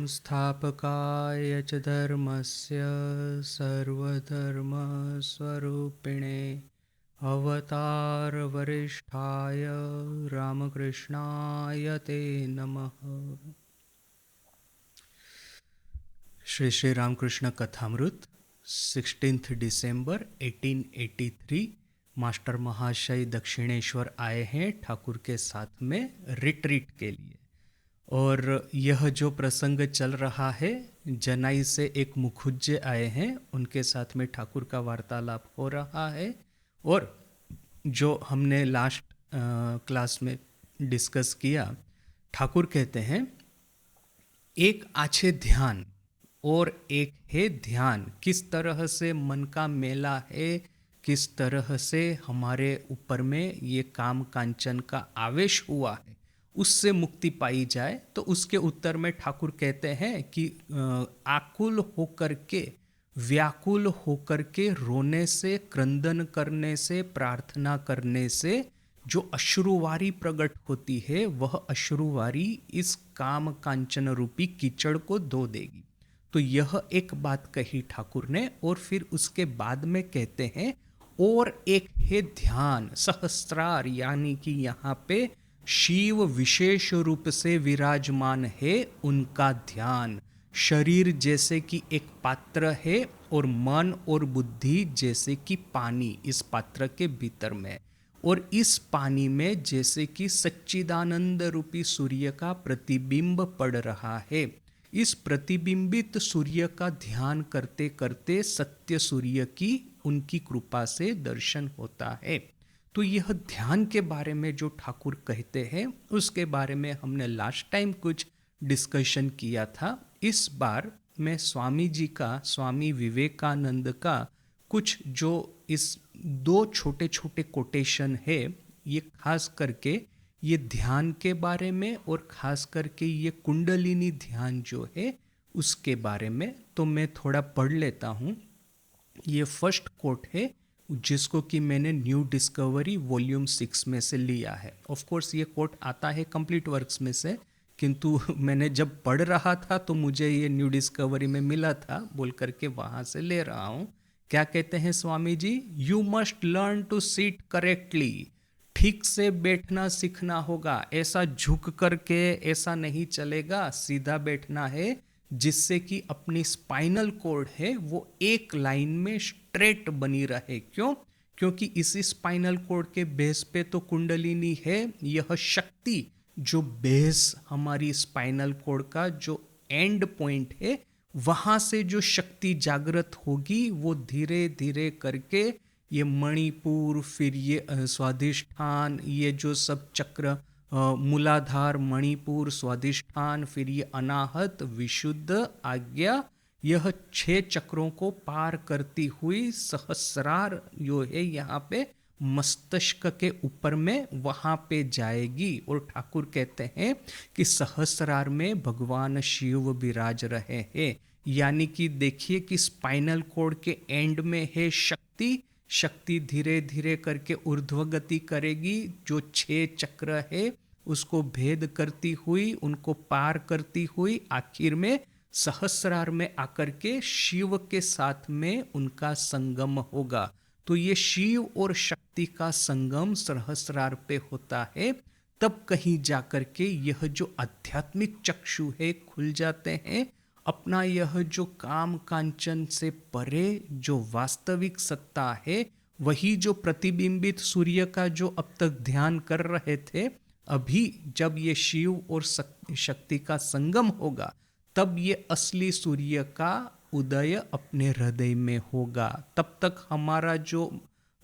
संस्थापकाय च धर्मस्य सर्वधर्मस्वरूपिणे अवतारवरिष्ठाय रामकृष्णाय ते नमः। श्री श्री रामकृष्ण कथामृत 16 दिसंबर 1883। मास्टर महाशय दक्षिणेश्वर आए हैं ठाकुर के साथ में रिट्रीट के लिए। और यह जो प्रसंग चल रहा है, जनाई से एक मुखुज्जे आए हैं, उनके साथ में ठाकुर का वार्तालाप हो रहा है। और जो हमने लास्ट क्लास में डिस्कस किया, ठाकुर कहते हैं एक आछे ध्यान और एक है ध्यान। किस तरह से मन का मेला है, किस तरह से हमारे ऊपर में ये काम कांचन का आवेश हुआ है, उससे मुक्ति पाई जाए। तो उसके उत्तर में ठाकुर कहते हैं कि आकुल होकर के, व्याकुल होकर के रोने से, क्रंदन करने से, प्रार्थना करने से जो अश्रुवारी प्रकट होती है, वह अश्रुवारी इस काम कांचन रूपी कीचड़ को धो देगी। तो यह एक बात कही ठाकुर ने। और फिर उसके बाद में कहते हैं और एक है ध्यान, सहस्त्रार, यानी कि यहाँ पे शिव विशेष रूप से विराजमान है, उनका ध्यान। शरीर जैसे कि एक पात्र है और मन और बुद्धि जैसे कि पानी इस पात्र के भीतर में। और इस पानी में जैसे कि सच्चिदानंद रूपी सूर्य का प्रतिबिंब पड़ रहा है। इस प्रतिबिंबित सूर्य का ध्यान करते करते सत्य सूर्य की, उनकी कृपा से दर्शन होता है। तो यह ध्यान के बारे में जो ठाकुर कहते हैं, उसके बारे में हमने लास्ट टाइम कुछ डिस्कशन किया था। इस बार मैं स्वामी जी का, स्वामी विवेकानंद का कुछ जो इस दो छोटे छोटे कोटेशन है, ये खास करके ये ध्यान के बारे में और खास करके ये कुंडलिनी ध्यान जो है उसके बारे में, तो मैं थोड़ा पढ़ लेता हूँ। ये फर्स्ट कोट है जिसको कि मैंने न्यू डिस्कवरी वॉल्यूम 6 में से लिया है। ऑफ कोर्स ये कोट आता है कंप्लीट वर्क्स में से, किंतु मैंने जब पढ़ रहा था तो मुझे ये न्यू डिस्कवरी में मिला था, बोल करके वहाँ से ले रहा हूँ। क्या कहते हैं Swami ji? You must learn to sit correctly. ठीक से बैठना सीखना होगा। ऐसा झुक करके ऐसा नहीं चलेगा, सीधा बैठना है, जिससे कि अपनी स्पाइनल कॉर्ड है वो एक लाइन में स्ट्रेट बनी रहे। क्यों? क्योंकि इसी स्पाइनल कॉर्ड के बेस पे तो कुंडलिनी है। यह शक्ति जो बेस हमारी स्पाइनल कॉर्ड का जो एंड पॉइंट है, वहां से जो शक्ति जागृत होगी, वो धीरे धीरे करके ये मणिपुर, फिर ये स्वाधिष्ठान, ये जो सब चक्र, मूलाधार, मणिपुर, स्वाधिष्ठान, फिर ये अनाहत, विशुद्ध, आज्ञा, यह 6 चक्रों को पार करती हुई सहस्रार जो है यहाँ पे मस्तिष्क के ऊपर में, वहाँ पे जाएगी। और ठाकुर कहते हैं कि सहस्रार में भगवान शिव विराज रहे हैं। यानी कि देखिए कि स्पाइनल कॉर्ड के एंड में है शक्ति। शक्ति धीरे धीरे करके ऊर्ध्व गति करेगी, जो 6 चक्र है उसको भेद करती हुई, उनको पार करती हुई, आखिर में सहस्रार में आकर के शिव के साथ में उनका संगम होगा। तो ये शिव और शक्ति का संगम सहस्रार पे होता है। तब कहीं जाकर के यह जो आध्यात्मिक चक्षु है खुल जाते हैं। अपना यह जो काम कांचन से परे जो वास्तविक सत्ता है, वही जो प्रतिबिंबित सूर्य का जो अब तक ध्यान कर रहे थे, अभी जब ये शिव और शक्ति का संगम होगा, तब ये असली सूर्य का उदय अपने हृदय में होगा। तब तक हमारा जो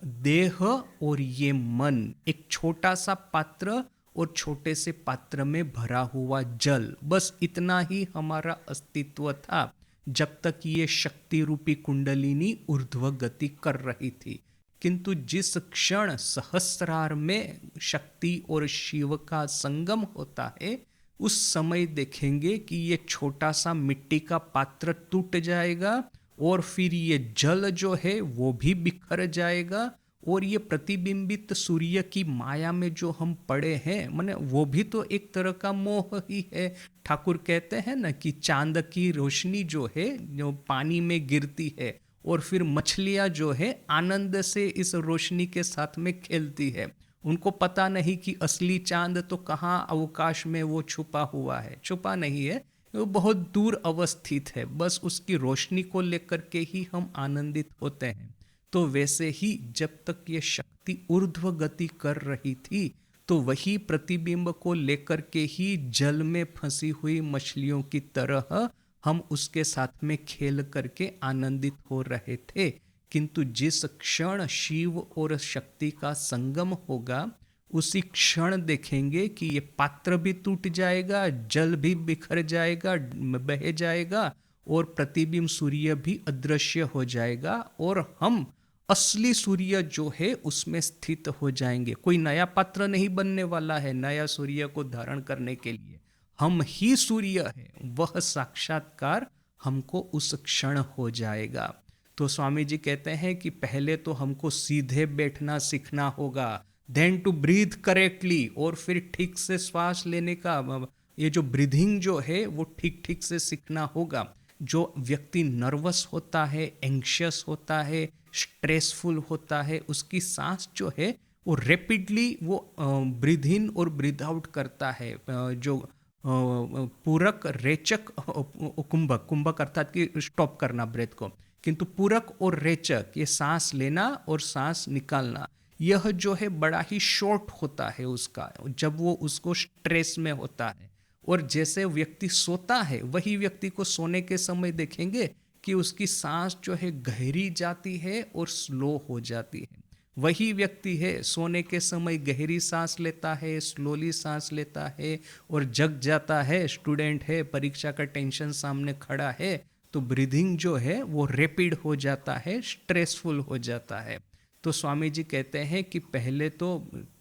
देह और ये मन एक छोटा सा पात्र और छोटे से पात्र में भरा हुआ जल, बस इतना ही हमारा अस्तित्व था जब तक ये शक्ति रूपी कुंडलिनी ऊर्ध्व गति कर रही थी। किंतु जिस क्षण सहस्रार में शक्ति और शिव का संगम होता है, उस समय देखेंगे कि ये छोटा सा मिट्टी का पात्र टूट जाएगा और फिर ये जल जो है वो भी बिखर जाएगा और ये प्रतिबिंबित सूर्य की माया में जो हम पड़े हैं, माने वो भी तो एक तरह का मोह ही है। ठाकुर कहते हैं ना कि चांद की रोशनी जो है, जो पानी में गिरती है और फिर मछलियां जो है आनंद से इस रोशनी के साथ में खेलती है। उनको पता नहीं कि असली चांद तो कहाँ अवकाश में वो छुपा हुआ है, छुपा नहीं है, वो बहुत दूर अवस्थित है। बस उसकी रोशनी को लेकर के ही हम आनंदित होते हैं। तो वैसे ही जब तक ये शक्ति ऊर्ध्व गति कर रही थी, तो वही प्रतिबिंब को लेकर के ही जल में फंसी हुई मछलियों की तरह हम उसके साथ में खेल करके आनंदित हो रहे थे। किंतु जिस क्षण शिव और शक्ति का संगम होगा, उसी क्षण देखेंगे कि ये पात्र भी टूट जाएगा, जल भी बिखर जाएगा, बह जाएगा, और प्रतिबिंब सूर्य भी अदृश्य हो जाएगा, और हम असली सूर्य जो है उसमें स्थित हो जाएंगे। कोई नया पात्र नहीं बनने वाला है नया सूर्य को धारण करने के लिए, हम ही सूर्य है। वह साक्षात्कार हमको उस क्षण हो जाएगा। तो स्वामी जी कहते हैं कि पहले तो हमको सीधे बैठना सीखना होगा, देन टू ब्रीथ करेक्टली, और फिर ठीक से श्वास लेने का ये जो ब्रीथिंग जो है वो ठीक ठीक से सीखना होगा। जो व्यक्ति नर्वस होता है, एंग्शियस होता है, स्ट्रेसफुल होता है, उसकी सांस जो है वो रैपिडली वो ब्रीथ इन और ब्रीथ आउट करता है। जो पूरक, रेचक, कुंभक, कुंभक अर्थात कि स्टॉप करना ब्रेथ को, किंतु पूरक और रेचक ये सांस लेना और सांस निकालना, यह जो है बड़ा ही शॉर्ट होता है उसका, जब वो उसको स्ट्रेस में होता है। और जैसे व्यक्ति सोता है, वही व्यक्ति को सोने के समय देखेंगे कि उसकी सांस जो है गहरी जाती है और स्लो हो जाती है। वही व्यक्ति है सोने के समय गहरी सांस लेता है, स्लोली सांस लेता है, और जग जाता है, स्टूडेंट है, परीक्षा का टेंशन सामने खड़ा है, तो ब्रीदिंग जो है वो रैपिड हो जाता है, स्ट्रेसफुल हो जाता है। तो स्वामी जी कहते हैं कि पहले तो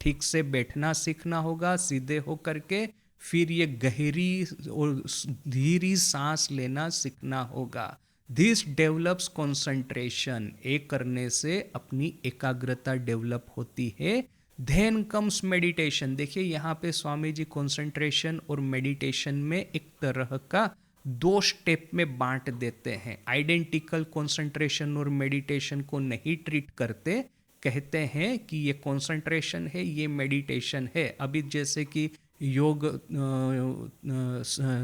ठीक से बैठना सीखना होगा सीधे हो करके, फिर ये गहरी और धीरी सांस लेना सीखना होगा। दिस डेवलप्स कंसंट्रेशन, एक करने से अपनी एकाग्रता डेवलप होती है। Then comes meditation. देखिए यहाँ पे स्वामी जी कंसंट्रेशन और मेडिटेशन में एक तरह का दो स्टेप में बांट देते हैं। आइडेंटिकल कंसंट्रेशन और मेडिटेशन को नहीं ट्रीट करते, कहते हैं कि ये कंसंट्रेशन है, ये मेडिटेशन है। अभी जैसे कि योग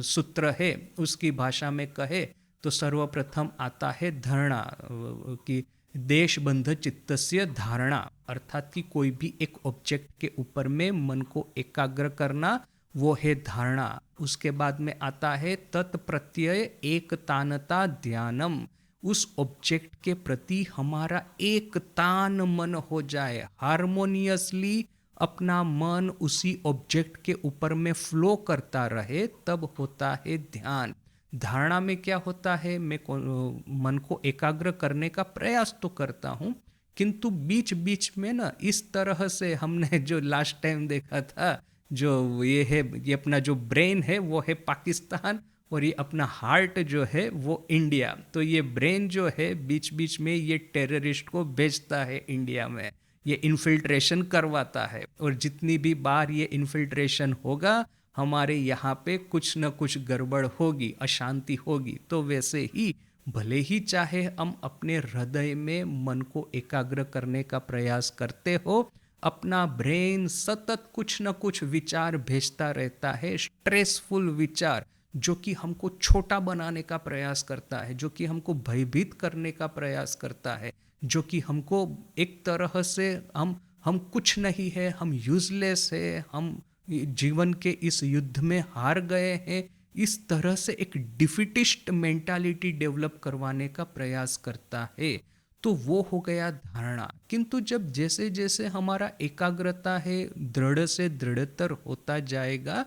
सूत्र है, उसकी भाषा में कहे तो सर्वप्रथम आता है धारणा, कि देशबंध चित्तस्य धारणा, अर्थात कि कोई भी एक ऑब्जेक्ट के ऊपर में मन को एकाग्र करना, वो है धारणा। उसके बाद में आता है तत्प्रत्यय एक तानता ध्यानम, उस ऑब्जेक्ट के प्रति हमारा एक तान मन हो जाए, हारमोनियसली अपना मन उसी ऑब्जेक्ट के ऊपर में फ्लो करता रहे, तब होता है ध्यान। धारणा में क्या होता है, मैं मन को एकाग्र करने का प्रयास तो करता हूँ, किंतु बीच बीच में ना इस तरह से, हमने जो लास्ट टाइम देखा था, जो ये है, ये अपना जो ब्रेन है वो है पाकिस्तान, और ये अपना हार्ट जो है वो इंडिया। तो ये ब्रेन जो है बीच बीच में ये टेररिस्ट को भेजता है इंडिया में, ये इन्फिल्ट्रेशन करवाता है, और जितनी भी बार ये इन्फिल्ट्रेशन होगा हमारे यहाँ पे कुछ न कुछ गड़बड़ होगी, अशांति होगी। तो वैसे ही भले ही चाहे हम अपने हृदय में मन को एकाग्र करने का प्रयास करते हो, अपना ब्रेन सतत कुछ न कुछ विचार भेजता रहता है, स्ट्रेसफुल विचार, जो कि हमको छोटा बनाने का प्रयास करता है, जो कि हमको भयभीत करने का प्रयास करता है, जो कि हमको एक तरह से हम कुछ नहीं है, हम यूजलेस है, हम जीवन के इस युद्ध में हार गए हैं, इस तरह से एक डिफिटिस्ट मेंटालिटी डेवलप करवाने का प्रयास करता है। तो वो हो गया धारणा। किंतु जब जैसे जैसे हमारा एकाग्रता है दृढ़ से दृढ़तर होता जाएगा,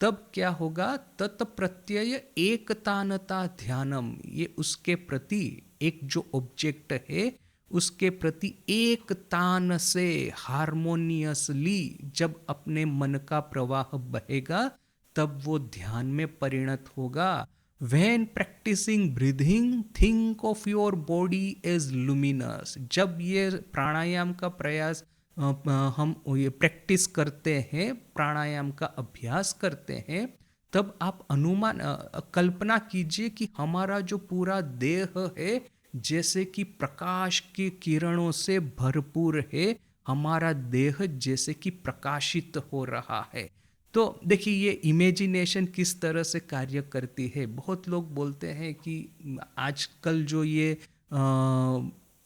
तब क्या होगा, तत्प्रत्यय एकतानता ध्यानम, ये उसके प्रति एक जो ऑब्जेक्ट है उसके प्रति एक तान से हारमोनियसली जब अपने मन का प्रवाह बहेगा, तब वो ध्यान में परिणत होगा। When practicing breathing think of your body as luminous. जब ये प्राणायाम का प्रयास हम ये प्रैक्टिस करते हैं, प्राणायाम का अभ्यास करते हैं, तब आप कल्पना कीजिए कि हमारा जो पूरा देह है जैसे कि प्रकाश की किरणों से भरपूर है, हमारा देह जैसे कि प्रकाशित हो रहा है। तो देखिए ये इमेजिनेशन किस तरह से कार्य करती है। बहुत लोग बोलते हैं कि आजकल जो ये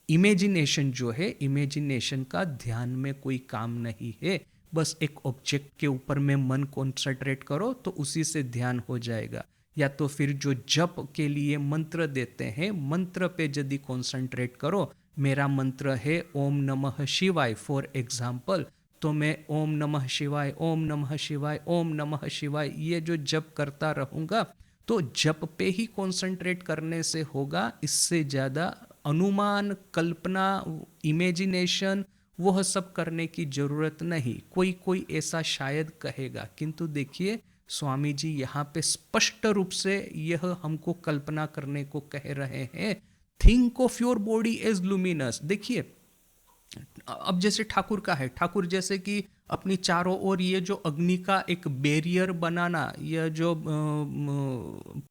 इमेजिनेशन जो है, इमेजिनेशन का ध्यान में कोई काम नहीं है, बस एक ऑब्जेक्ट के ऊपर में मन कॉन्सेंट्रेट करो तो उसी से ध्यान हो जाएगा। या तो फिर जो जप के लिए मंत्र देते हैं, मंत्र पे यदि कॉन्सेंट्रेट करो, मेरा मंत्र है ओम नमः शिवाय फॉर एग्जाम्पल, तो मैं ओम नमः शिवाय ओम नमः शिवाय ओम नमः शिवाय ये जो जप करता रहूँगा, तो जप पे ही कॉन्सेंट्रेट करने से होगा। इससे ज़्यादा अनुमान, कल्पना, इमेजिनेशन वह सब करने की जरूरत नहीं। कोई कोई ऐसा शायद कहेगा, किंतु देखिए स्वामी जी यहाँ पे स्पष्ट रूप से यह हमको कल्पना करने को कह रहे हैं। Think of your body as luminous. देखिए अब जैसे ठाकुर का है, ठाकुर जैसे कि अपनी चारों ओर ये जो अग्नि का एक बैरियर बनाना, यह जो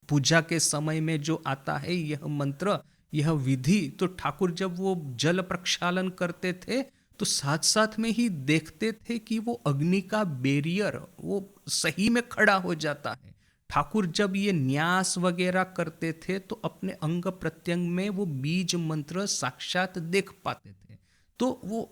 पूजा के समय में जो आता है यह मंत्र, यह विधि, तो ठाकुर जब वो जल प्रक्षालन करते थे तो साथ साथ में ही देखते थे कि वो अग्नि का बैरियर वो सही में खड़ा हो जाता है। ठाकुर जब ये न्यास वगैरह करते थे तो अपने अंग प्रत्यंग में वो बीज मंत्र साक्षात देख पाते थे। तो वो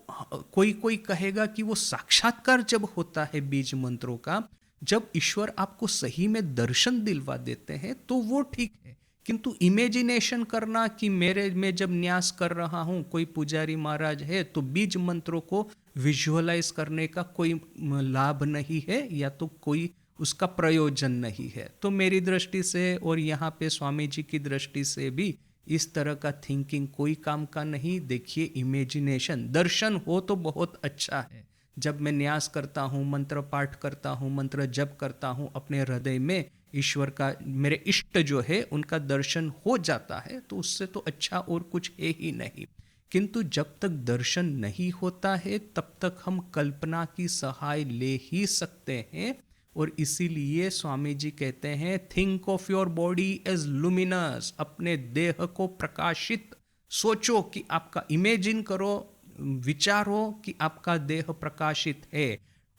कोई कोई कहेगा कि वो साक्षात्कार जब होता है बीज मंत्रों का, जब ईश्वर आपको सही में दर्शन दिलवा देते हैं तो वो ठीक है। किंतु इमेजिनेशन करना कि मेरे में जब न्यास कर रहा हूँ, कोई पुजारी महाराज है, तो बीज मंत्रों को विजुअलाइज करने का कोई लाभ नहीं है या तो कोई उसका प्रयोजन नहीं है। तो मेरी दृष्टि से और यहाँ पे स्वामी जी की दृष्टि से भी इस तरह का थिंकिंग कोई काम का नहीं। देखिए इमेजिनेशन, दर्शन हो तो बहुत अच्छा है। जब मैं न्यास करता हूँ, मंत्र पाठ करता हूँ, मंत्र जप करता हूँ, अपने हृदय में ईश्वर का, मेरे इष्ट जो है उनका दर्शन हो जाता है, तो उससे तो अच्छा और कुछ है ही नहीं। किंतु जब तक दर्शन नहीं होता है तब तक हम कल्पना की सहाय ले ही सकते हैं। और इसीलिए स्वामी जी कहते हैं think of your body as luminous. अपने देह को प्रकाशित सोचो कि आपका, इमेजिन करो, विचारो कि आपका देह प्रकाशित है।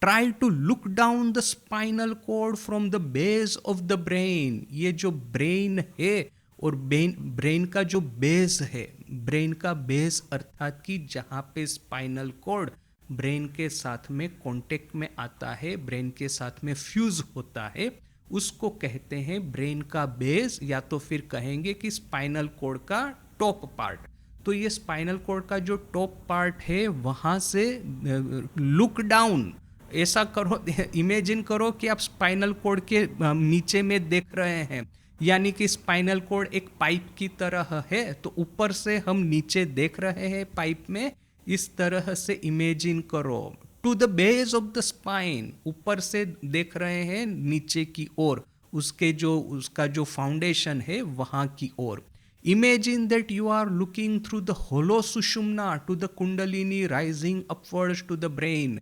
Try to look down the spinal cord from the base of the brain. ये जो ब्रेन है और ब्रेन का जो बेस है, ब्रेन का बेस अर्थात कि जहाँ पे स्पाइनल कॉर्ड ब्रेन के साथ में कांटेक्ट में आता है, ब्रेन के साथ में फ्यूज होता है, उसको कहते हैं ब्रेन का बेस, या तो फिर कहेंगे कि स्पाइनल कॉर्ड का टॉप पार्ट। तो ये स्पाइनल कॉर्ड का जो टॉप पार्ट है वहाँ से लुक डाउन, ऐसा करो, इमेजिन करो कि आप स्पाइनल कॉर्ड के नीचे में देख रहे हैं, यानी कि स्पाइनल कॉर्ड एक पाइप की तरह है, तो ऊपर से हम नीचे देख रहे हैं पाइप में, इस तरह से इमेजिन करो। To the base of the spine, ऊपर से देख रहे हैं नीचे की ओर, उसका जो फाउंडेशन है वहां की ओर। Imagine that you are looking through the hollow Sushumna to the Kundalini rising upwards to the brain.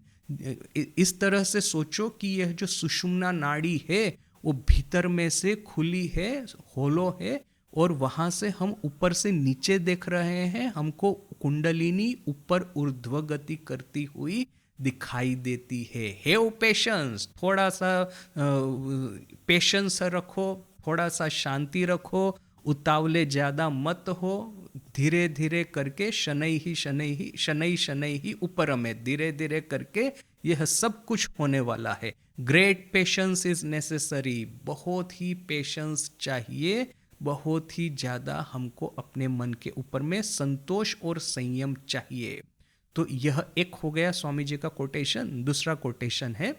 इस तरह से सोचो कि यह जो सुषुम्ना नाड़ी है वो भीतर में से खुली है, होलो है, और वहां से हम ऊपर से नीचे देख रहे हैं, हमको कुंडलिनी ऊपर ऊर्ध्व गति करती हुई दिखाई देती है। हैव पेशेंस, थोड़ा सा पेशेंस रखो, थोड़ा सा शांति रखो, उतावले ज्यादा मत हो, धीरे धीरे करके शनै ही ऊपर में धीरे धीरे करके यह सब कुछ होने वाला है। ग्रेट पेशेंस इज नेसेसरी, बहुत ही पेशेंस चाहिए, बहुत ही ज़्यादा हमको अपने मन के ऊपर में संतोष और संयम चाहिए। तो यह एक हो गया स्वामी जी का कोटेशन। दूसरा कोटेशन है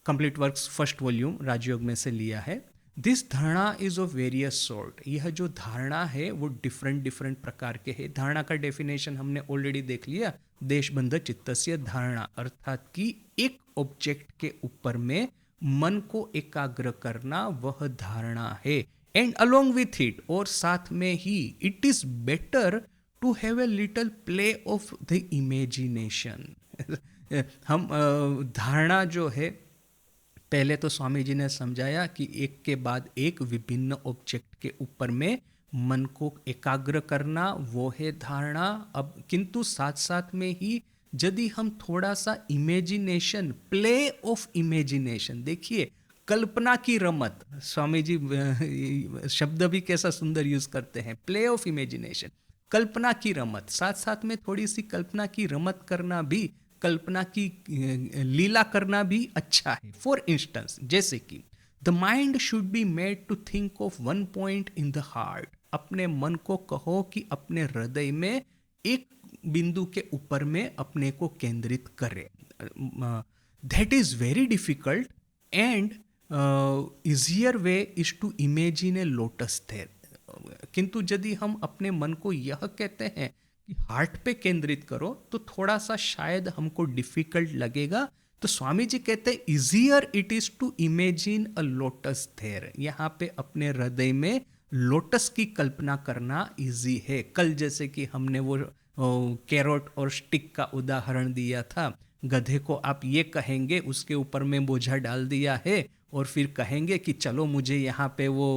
कंप्लीट वर्क्स फर्स्ट वॉल्यूम राजयोग में से लिया है। दिस धारणा इज ऑफ वेरियस सॉर्ट। यह जो धारणा है वो डिफरेंट प्रकार के है। धारणा का डेफिनेशन हमने ऑलरेडी देख लिया, देशबंध चित्तस्य धारणा, अर्थात कि एक ऑब्जेक्ट के ऊपर में मन को एकाग्र करना, वह धारणा है। एंड अलोंग विथ इट, और साथ में ही it is better to have a little play of the imagination. हम धारणा जो है, पहले तो स्वामी जी ने समझाया कि एक के बाद एक विभिन्न ऑब्जेक्ट के ऊपर में मन को एकाग्र करना, वो है धारणा। अब किंतु साथ साथ में ही यदि हम थोड़ा सा इमेजिनेशन, प्ले ऑफ इमेजिनेशन, देखिए कल्पना की रमत, स्वामी जी शब्द भी कैसा सुंदर यूज करते हैं, प्ले ऑफ इमेजिनेशन, कल्पना की रमत, साथ साथ में थोड़ी सी कल्पना की रमत करना भी, कल्पना की लीला करना भी अच्छा है। फॉर इंस्टेंस, जैसे कि the mind should be made to think of one point in the heart, अपने मन को कहो कि अपने हृदय में एक बिंदु के ऊपर में अपने को केंद्रित करे। That is very difficult and easier way is to imagine a lotus there. किंतु यदि हम अपने मन को यह कहते हैं कि हार्ट पे केंद्रित करो, तो थोड़ा सा शायद हमको डिफिकल्ट लगेगा। तो स्वामी जी कहते हैं easier it is to imagine a lotus there, यहाँ पे अपने हृदय में लोटस की कल्पना करना इजी है। कल जैसे कि हमने वो कैरोट और स्टिक का उदाहरण दिया था, गधे को आप ये कहेंगे, उसके ऊपर में बोझा डाल दिया है और फिर कहेंगे कि चलो मुझे यहाँ पे वो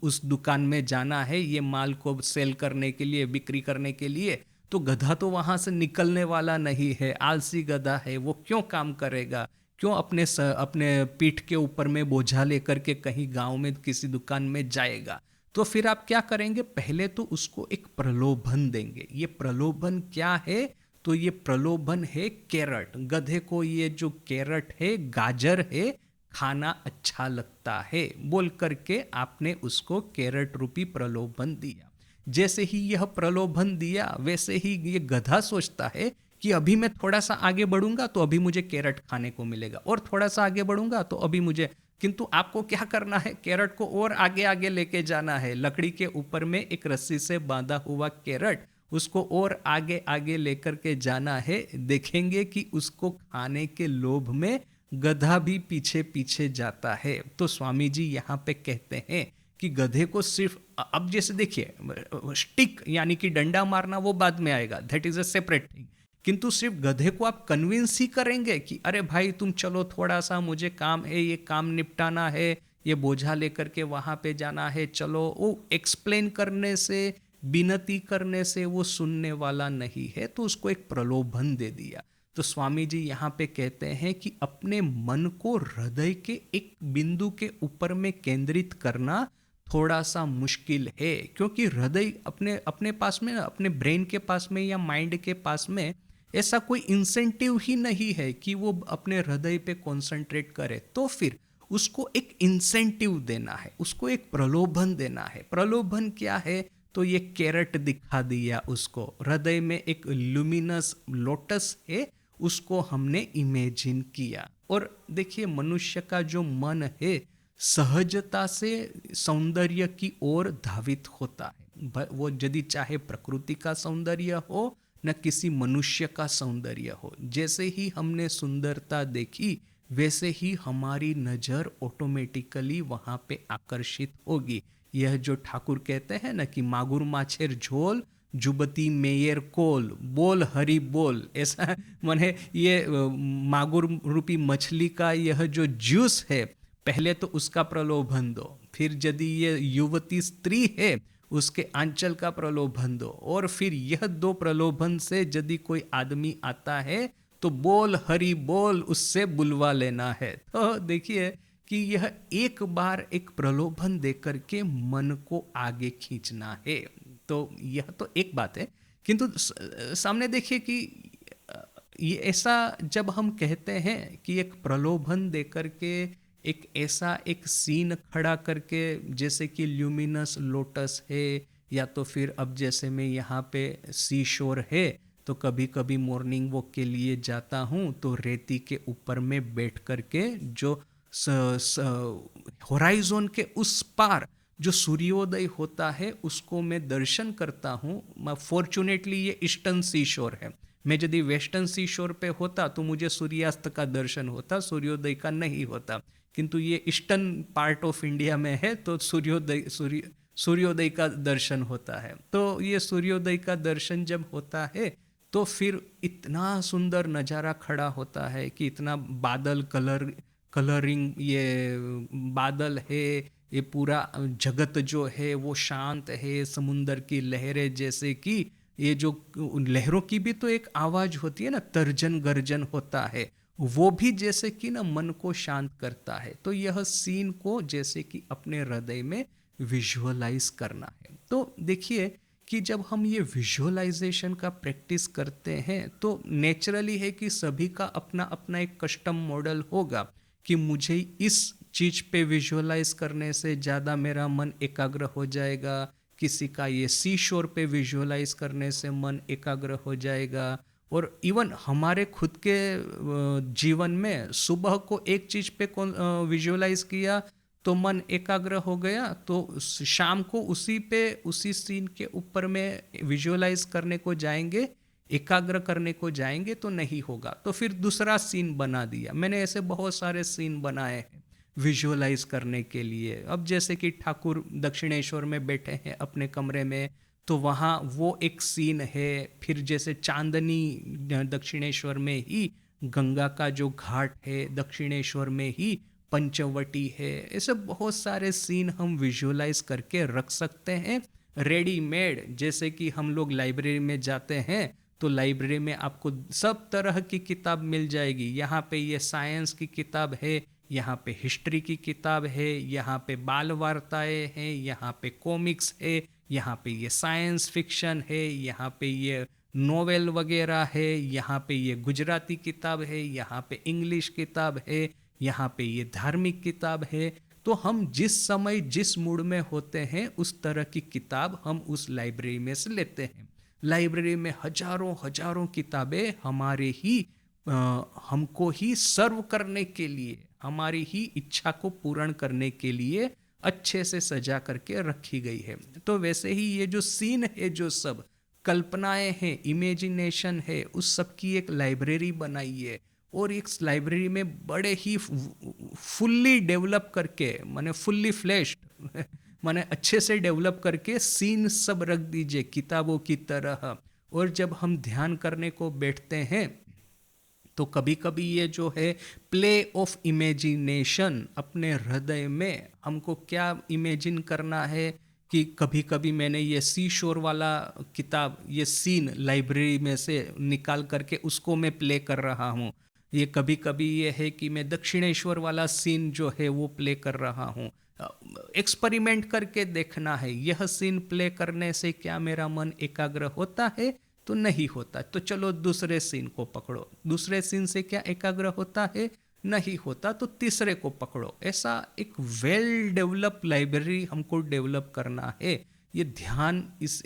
उस दुकान में जाना है ये माल को सेल करने के लिए, बिक्री करने के लिए, तो गधा तो वहाँ से निकलने वाला नहीं है, आलसी गधा है, वो क्यों काम करेगा, क्यों अपने पीठ के ऊपर में बोझा लेकर के कहीं गांव में किसी दुकान में जाएगा। तो फिर आप क्या करेंगे, पहले तो उसको एक प्रलोभन देंगे। ये प्रलोभन क्या है, तो ये प्रलोभन है कैरट। गधे को ये जो कैरट है, गाजर है, खाना अच्छा लगता है बोल करके आपने उसको कैरट रूपी प्रलोभन दिया। जैसे ही यह प्रलोभन दिया, वैसे ही ये गधा सोचता है कि अभी मैं थोड़ा सा आगे बढ़ूंगा तो अभी मुझे कैरट खाने को मिलेगा, और थोड़ा सा आगे बढ़ूंगा तो अभी मुझे, किंतु आपको क्या करना है, कैरट को और आगे आगे लेके जाना है। लकड़ी के ऊपर में एक रस्सी से बांधा हुआ कैरट, उसको और आगे आगे लेकर के जाना है। देखेंगे कि उसको खाने के लोभ में गधा भी पीछे पीछे जाता है। तो स्वामी जी यहाँ पे कहते हैं कि गधे को सिर्फ, अब जैसे देखिए स्टिक यानी कि डंडा मारना वो बाद में आएगा, that is a separate thing, किंतु सिर्फ गधे को आप कन्विंस ही करेंगे कि अरे भाई तुम चलो, थोड़ा सा मुझे काम है, ये काम निपटाना है, ये बोझा लेकर के वहां पे जाना है, चलो, वो एक्सप्लेन करने से, विनती करने से वो सुनने वाला नहीं है, तो उसको एक प्रलोभन दे दिया। तो स्वामी जी यहाँ पे कहते हैं कि अपने मन को हृदय के एक बिंदु के ऊपर में केंद्रित करना थोड़ा सा मुश्किल है, क्योंकि हृदय अपने अपने पास में, अपने ब्रेन के पास में या माइंड के पास में ऐसा कोई इंसेंटिव ही नहीं है कि वो अपने हृदय पे कंसंट्रेट करे। तो फिर उसको एक इंसेंटिव देना है, उसको एक प्रलोभन देना है। प्रलोभन क्या है, तो ये कैरट दिखा दिया उसको, हृदय में एक ल्यूमिनस लोटस है, उसको हमने इमेजिन किया। और देखिए मनुष्य का जो मन है सहजता से सौंदर्य की ओर धावित होता है। वो यदि चाहे प्रकृति का सौंदर्य हो न किसी मनुष्य का सौंदर्य हो, जैसे ही हमने सुंदरता देखी वैसे ही हमारी नज़र ऑटोमेटिकली वहाँ पे आकर्षित होगी। यह जो ठाकुर कहते हैं ना कि मागुर माछेर झोल जुबती मेयर कोल, बोल हरि बोल, ऐसा माने ये मागुर रूपी मछली का यह जो जूस है, पहले तो उसका प्रलोभन दो, फिर यदि ये युवती स्त्री है उसके आंचल का प्रलोभन दो, और फिर यह दो प्रलोभन से यदि कोई आदमी आता है तो बोल हरि बोल, उससे बुलवा लेना है। तो देखिए कि यह एक बार एक प्रलोभन देकर के मन को आगे खींचना है। तो यह तो एक बात है, किंतु सामने देखिए कि ये ऐसा जब हम कहते हैं कि एक प्रलोभन देकर के एक ऐसा एक सीन खड़ा करके, जैसे कि ल्यूमिनस लोटस है, या तो फिर अब जैसे मैं यहाँ पे सी शोर है, तो कभी कभी मॉर्निंग वॉक के लिए जाता हूँ, तो रेती के ऊपर में बैठ करके जो होराइजन के उस पार जो सूर्योदय होता है उसको मैं दर्शन करता हूँ। फॉर्चुनेटली ये ईस्टर्न सी शोर है, मैं यदि वेस्टर्न सी शोर पे होता तो मुझे सूर्यास्त का दर्शन होता, सूर्योदय का नहीं होता। किंतु ये ईस्टर्न पार्ट ऑफ इंडिया में है तो सूर्योदय का दर्शन होता है। तो ये सूर्योदय का दर्शन जब होता है तो फिर इतना सुंदर नज़ारा खड़ा होता है कि इतना बादल कलरिंग, ये बादल है, ये पूरा जगत जो है वो शांत है, समुंदर की लहरें जैसे कि ये जो लहरों की भी तो एक आवाज होती है ना, तर्जन गर्जन होता है, वो भी जैसे कि ना मन को शांत करता है। तो यह सीन को जैसे कि अपने हृदय में विजुअलाइज करना है। तो देखिए कि जब हम ये विजुअलाइजेशन का प्रैक्टिस करते हैं तो नेचुरली है कि सभी का अपना अपना एक कस्टम मॉडल होगा कि मुझे इस चीज पे विजुअलाइज करने से ज़्यादा मेरा मन एकाग्र हो जाएगा, किसी का ये सी शोर पे विजुअलाइज करने से मन एकाग्र हो जाएगा। और इवन हमारे खुद के जीवन में सुबह को एक चीज पे विजुअलाइज किया तो मन एकाग्र हो गया, तो शाम को उसी पे उसी सीन के ऊपर में विजुअलाइज करने को जाएंगे, एकाग्र करने को जाएंगे तो नहीं होगा, तो फिर दूसरा सीन बना दिया। मैंने ऐसे बहुत सारे सीन बनाए हैं विजुअलाइज करने के लिए। अब जैसे कि ठाकुर दक्षिणेश्वर में बैठे हैं अपने कमरे में, तो वहाँ वो एक सीन है। फिर जैसे चांदनी दक्षिणेश्वर में ही, गंगा का जो घाट है दक्षिणेश्वर में ही पंचवटी है, ऐसे बहुत सारे सीन हम विजुअलाइज करके रख सकते हैं रेडीमेड। जैसे कि हम लोग लाइब्रेरी में जाते हैं तो लाइब्रेरी में आपको सब तरह की किताब मिल जाएगी। यहाँ पे ये साइंस की किताब है, यहाँ पे हिस्ट्री की किताब है, यहाँ पे बाल वार्ताएं हैं, यहाँ पे कॉमिक्स है, यहाँ पे ये साइंस फिक्शन है, यहाँ पे ये नोवेल वगैरह है, यहाँ पे ये गुजराती किताब है, यहाँ पे इंग्लिश किताब है, यहाँ पे ये धार्मिक किताब है। तो हम जिस समय जिस मूड में होते हैं उस तरह की किताब हम उस लाइब्रेरी में से लेते हैं। लाइब्रेरी में हजारों हजारों किताबें हमारे ही हमको ही सर्व करने के लिए, हमारी ही इच्छा को पूर्ण करने के लिए अच्छे से सजा करके रखी गई है। तो वैसे ही ये जो सीन है, जो सब कल्पनाएं हैं, इमेजिनेशन है, उस सब की एक लाइब्रेरी बनाई है। और इस लाइब्रेरी में बड़े ही फुल्ली डेवलप करके, माने फुल्ली फ्लैश्ड माने अच्छे से डेवलप करके सीन सब रख दीजिए किताबों की तरह। और जब हम ध्यान करने को बैठते हैं तो कभी कभी ये जो है प्ले ऑफ इमेजिनेशन, अपने हृदय में हमको क्या इमेजिन करना है कि कभी कभी मैंने ये सी शोर वाला किताब, ये सीन लाइब्रेरी में से निकाल करके उसको मैं प्ले कर रहा हूँ। ये कभी कभी ये है कि मैं दक्षिणेश्वर वाला सीन जो है वो प्ले कर रहा हूँ। एक्सपेरिमेंट करके देखना है, यह सीन प्ले करने से क्या मेरा मन एकाग्र होता है, तो नहीं होता, तो चलो दूसरे सीन को पकड़ो। दूसरे सीन से क्या एकाग्र होता है, नहीं होता, तो तीसरे को पकड़ो। ऐसा एक वेल डेवलप लाइब्रेरी हमको डेवलप करना है। ये ध्यान, इस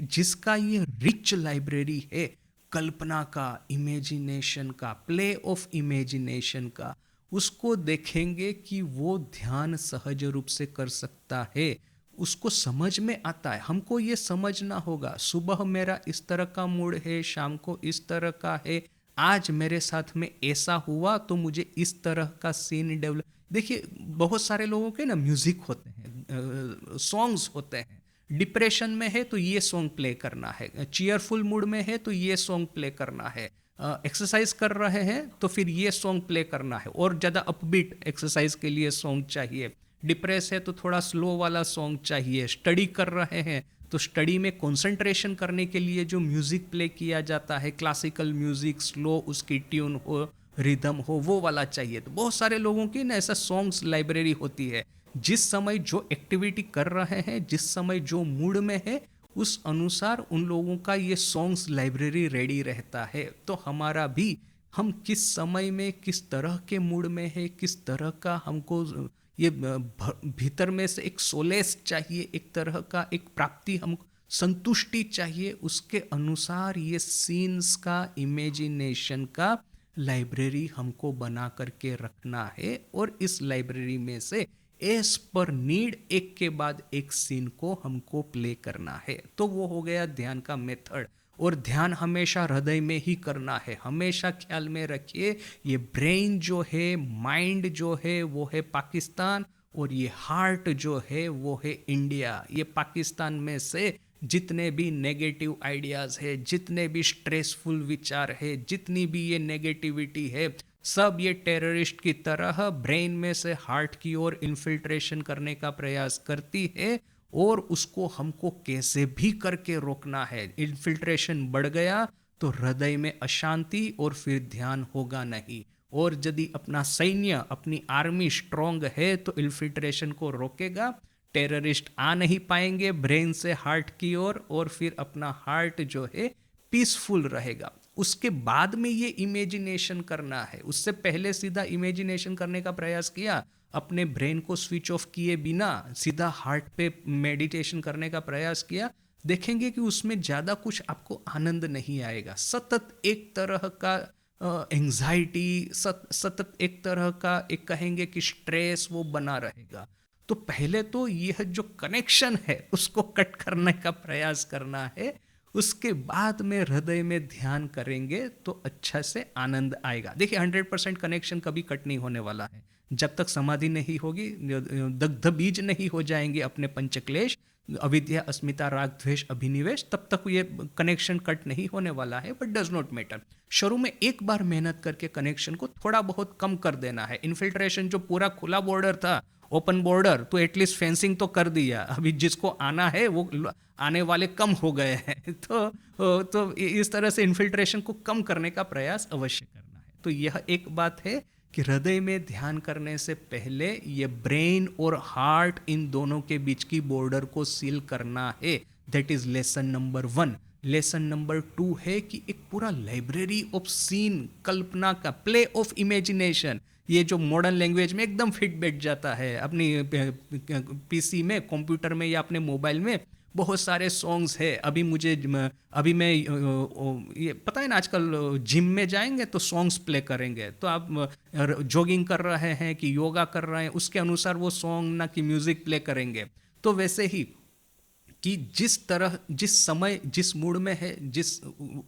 जिसका ये रिच लाइब्रेरी है कल्पना का, इमेजिनेशन का, प्ले ऑफ इमेजिनेशन का, उसको देखेंगे कि वो ध्यान सहज रूप से कर सकता है, उसको समझ में आता है। हमको ये समझना होगा, सुबह मेरा इस तरह का मूड है, शाम को इस तरह का है, आज मेरे साथ में ऐसा हुआ तो मुझे इस तरह का सीन डेवलप। देखिए बहुत सारे लोगों के ना म्यूजिक होते हैं, सॉन्ग्स होते हैं। डिप्रेशन में है तो ये सॉन्ग प्ले करना है, चीयरफुल मूड में है तो ये सॉन्ग प्ले करना है, एक्सरसाइज कर रहे हैं तो फिर ये सॉन्ग प्ले करना है, और ज़्यादा अपबीट एक्सरसाइज के लिए सॉन्ग चाहिए। डिप्रेस है तो थोड़ा स्लो वाला सॉन्ग चाहिए। स्टडी कर रहे हैं तो स्टडी में कंसंट्रेशन करने के लिए जो म्यूज़िक प्ले किया जाता है, क्लासिकल म्यूज़िक, स्लो उसकी ट्यून हो, रिदम हो, वो वाला चाहिए। तो बहुत सारे लोगों की ना ऐसा सॉन्ग्स लाइब्रेरी होती है। जिस समय जो एक्टिविटी कर रहे हैं, जिस समय जो मूड में है, उस अनुसार उन लोगों का ये सॉन्ग्स लाइब्रेरी रेडी रहता है। तो हमारा भी, हम किस समय में किस तरह के मूड में है, किस तरह का हमको ये भीतर में से एक सोलेस चाहिए, एक तरह का एक प्राप्ति, हम संतुष्टि चाहिए, उसके अनुसार ये सीन्स का, इमेजिनेशन का लाइब्रेरी हमको बना करके रखना है। और इस लाइब्रेरी में से एज पर नीड एक के बाद एक सीन को हमको प्ले करना है। तो वो हो गया ध्यान का मेथड। और ध्यान हमेशा हृदय में ही करना है। हमेशा ख्याल में रखिए, ये ब्रेन जो है, माइंड जो है वो है पाकिस्तान, और ये हार्ट जो है वो है इंडिया। ये पाकिस्तान में से जितने भी नेगेटिव आइडियाज़ है, जितने भी स्ट्रेसफुल विचार है, जितनी भी ये नेगेटिविटी है, सब ये टेररिस्ट की तरह ब्रेन में से हार्ट की ओर इन्फिल्ट्रेशन करने का प्रयास करती है, और उसको हमको कैसे भी करके रोकना है। इन्फिल्ट्रेशन बढ़ गया तो हृदय में अशांति, और फिर ध्यान होगा नहीं। और यदि अपना सैन्य, अपनी आर्मी स्ट्रांग है तो इन्फिल्ट्रेशन को रोकेगा, टेररिस्ट आ नहीं पाएंगे ब्रेन से हार्ट की ओर, और फिर अपना हार्ट जो है पीसफुल रहेगा। उसके बाद में ये इमेजिनेशन करना है। उससे पहले सीधा इमेजिनेशन करने का प्रयास किया, अपने ब्रेन को स्विच ऑफ किए बिना सीधा हार्ट पे मेडिटेशन करने का प्रयास किया, देखेंगे कि उसमें ज़्यादा कुछ आपको आनंद नहीं आएगा। सतत एक तरह का एंजाइटी, सतत एक तरह का, एक कहेंगे कि स्ट्रेस वो बना रहेगा। तो पहले तो यह जो कनेक्शन है उसको कट करने का प्रयास करना है। उसके बाद में हृदय में ध्यान करेंगे तो अच्छा से आनंद आएगा। देखिए 100% कनेक्शन कभी कट नहीं होने वाला है। जब तक समाधि नहीं होगी, दग्ध बीज नहीं हो जाएंगे अपने पंचक्लेश, अविद्या, अस्मिता, राग, द्वेष, अभिनिवेश, तब तक ये कनेक्शन कट नहीं होने वाला है। But does not matter. शुरू में एक बार मेहनत करके कनेक्शन को थोड़ा बहुत कम कर देना है। इन्फिल्ट्रेशन जो पूरा खुला बॉर्डर था, ओपन बॉर्डर, तो एटलीस्ट फेंसिंग तो कर दिया। अभी जिसको आना है वो आने वाले कम हो गए हैं। तो इस तरह से इन्फिल्ट्रेशन को कम करने का प्रयास अवश्य करना है। तो यह एक बात है कि हृदय में ध्यान करने से पहले ये ब्रेन और हार्ट, इन दोनों के बीच की बॉर्डर को सील करना है। That is lesson number 1। Lesson number 2 है कि एक पूरा लाइब्रेरी ऑफ सीन, कल्पना का, प्ले ऑफ इमेजिनेशन, ये जो मॉडर्न लैंग्वेज में एकदम फिट बैठ जाता है। अपनी पीसी में, कंप्यूटर में या अपने मोबाइल में बहुत सारे सॉन्ग्स है। अभी मैं ये पता है ना, आजकल जिम में जाएंगे तो सॉन्ग्स प्ले करेंगे। तो आप जॉगिंग कर रहे हैं कि योगा कर रहे हैं, उसके अनुसार वो सॉन्ग ना कि म्यूजिक प्ले करेंगे। तो वैसे ही कि जिस तरह, जिस समय, जिस मूड में है, जिस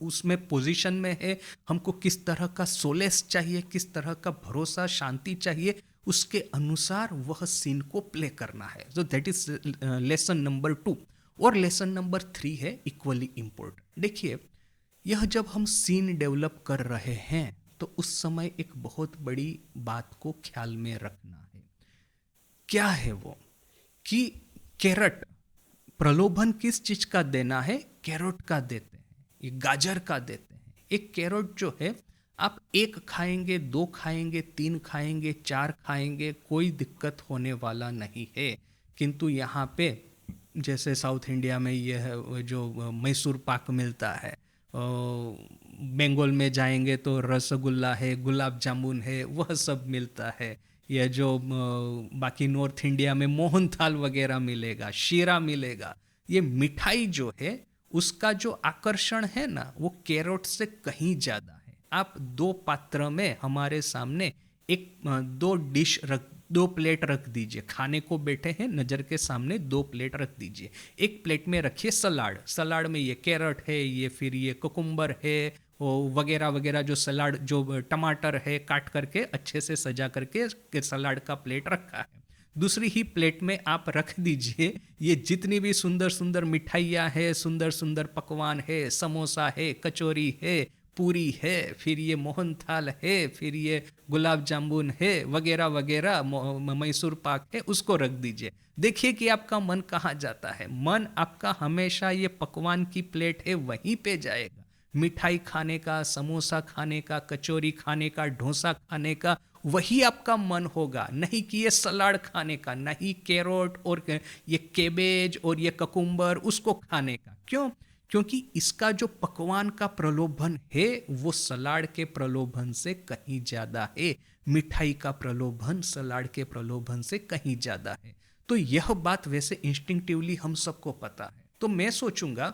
उसमें पोजीशन में है, हमको किस तरह का सोलेस चाहिए, किस तरह का भरोसा, शांति चाहिए, उसके अनुसार वह सीन को प्ले करना है। तो दैट इज लेसन नंबर 2। और लेसन नंबर 3 है इक्वली इम्पोर्टेंट। देखिए, यह जब हम सीन डेवलप कर रहे हैं तो उस समय एक बहुत बड़ी बात को ख्याल में रखना है। क्या है वो? कि कैरट, प्रलोभन किस चीज का देना है? कैरोट का देते हैं, ये गाजर का देते हैं। एक कैरोट जो है, आप 1 खाएंगे, 2 खाएंगे, 3 खाएंगे, 4 खाएंगे, कोई दिक्कत होने वाला नहीं है। किंतु यहाँ पे जैसे साउथ इंडिया में यह जो मैसूर पाक मिलता है, बंगाल में जाएंगे तो रसगुल्ला है, गुलाब जामुन है, वह सब मिलता है। यह जो बाकी नॉर्थ इंडिया में मोहन थाल वगैरह मिलेगा, शीरा मिलेगा। ये मिठाई जो है उसका जो आकर्षण है ना, वो कैरोट से कहीं ज़्यादा है। आप 2 पात्र में हमारे सामने एक 2 प्लेट रख दीजिए। खाने को बैठे हैं, नज़र के सामने 2 प्लेट रख दीजिए। एक प्लेट में रखिए सलाड, सलाड में ये कैरेट है, ये फिर ये कुकुम्बर है, वगैरह वगैरह, जो सलाड, जो टमाटर है, काट करके अच्छे से सजा करके सलाड का प्लेट रखा है। दूसरी ही प्लेट में आप रख दीजिए ये जितनी भी सुंदर सुंदर मिठाइयाँ है, सुंदर सुंदर पकवान है, समोसा है, कचौरी है, पूरी है, फिर ये मोहन थाल है, फिर ये गुलाब जामुन है, वगैरह वगैरह, मैसूर पाक है, उसको रख दीजिए। देखिए कि आपका मन कहाँ जाता है। मन आपका हमेशा ये पकवान की प्लेट है वहीं पे जाएगा। मिठाई खाने का, समोसा खाने का, कचौरी खाने का, डोसा खाने का, वही आपका मन होगा, नहीं कि ये सलाद खाने का, नहीं कैरोट और ये कैबेज और ये ककुम्बर उसको खाने का। क्यों? क्योंकि इसका जो पकवान का प्रलोभन है वो सलाड के प्रलोभन से कहीं ज़्यादा है। मिठाई का प्रलोभन सलाड के प्रलोभन से कहीं ज़्यादा है। तो यह बात वैसे इंस्टिंक्टिवली हम सबको पता है। तो मैं सोचूंगा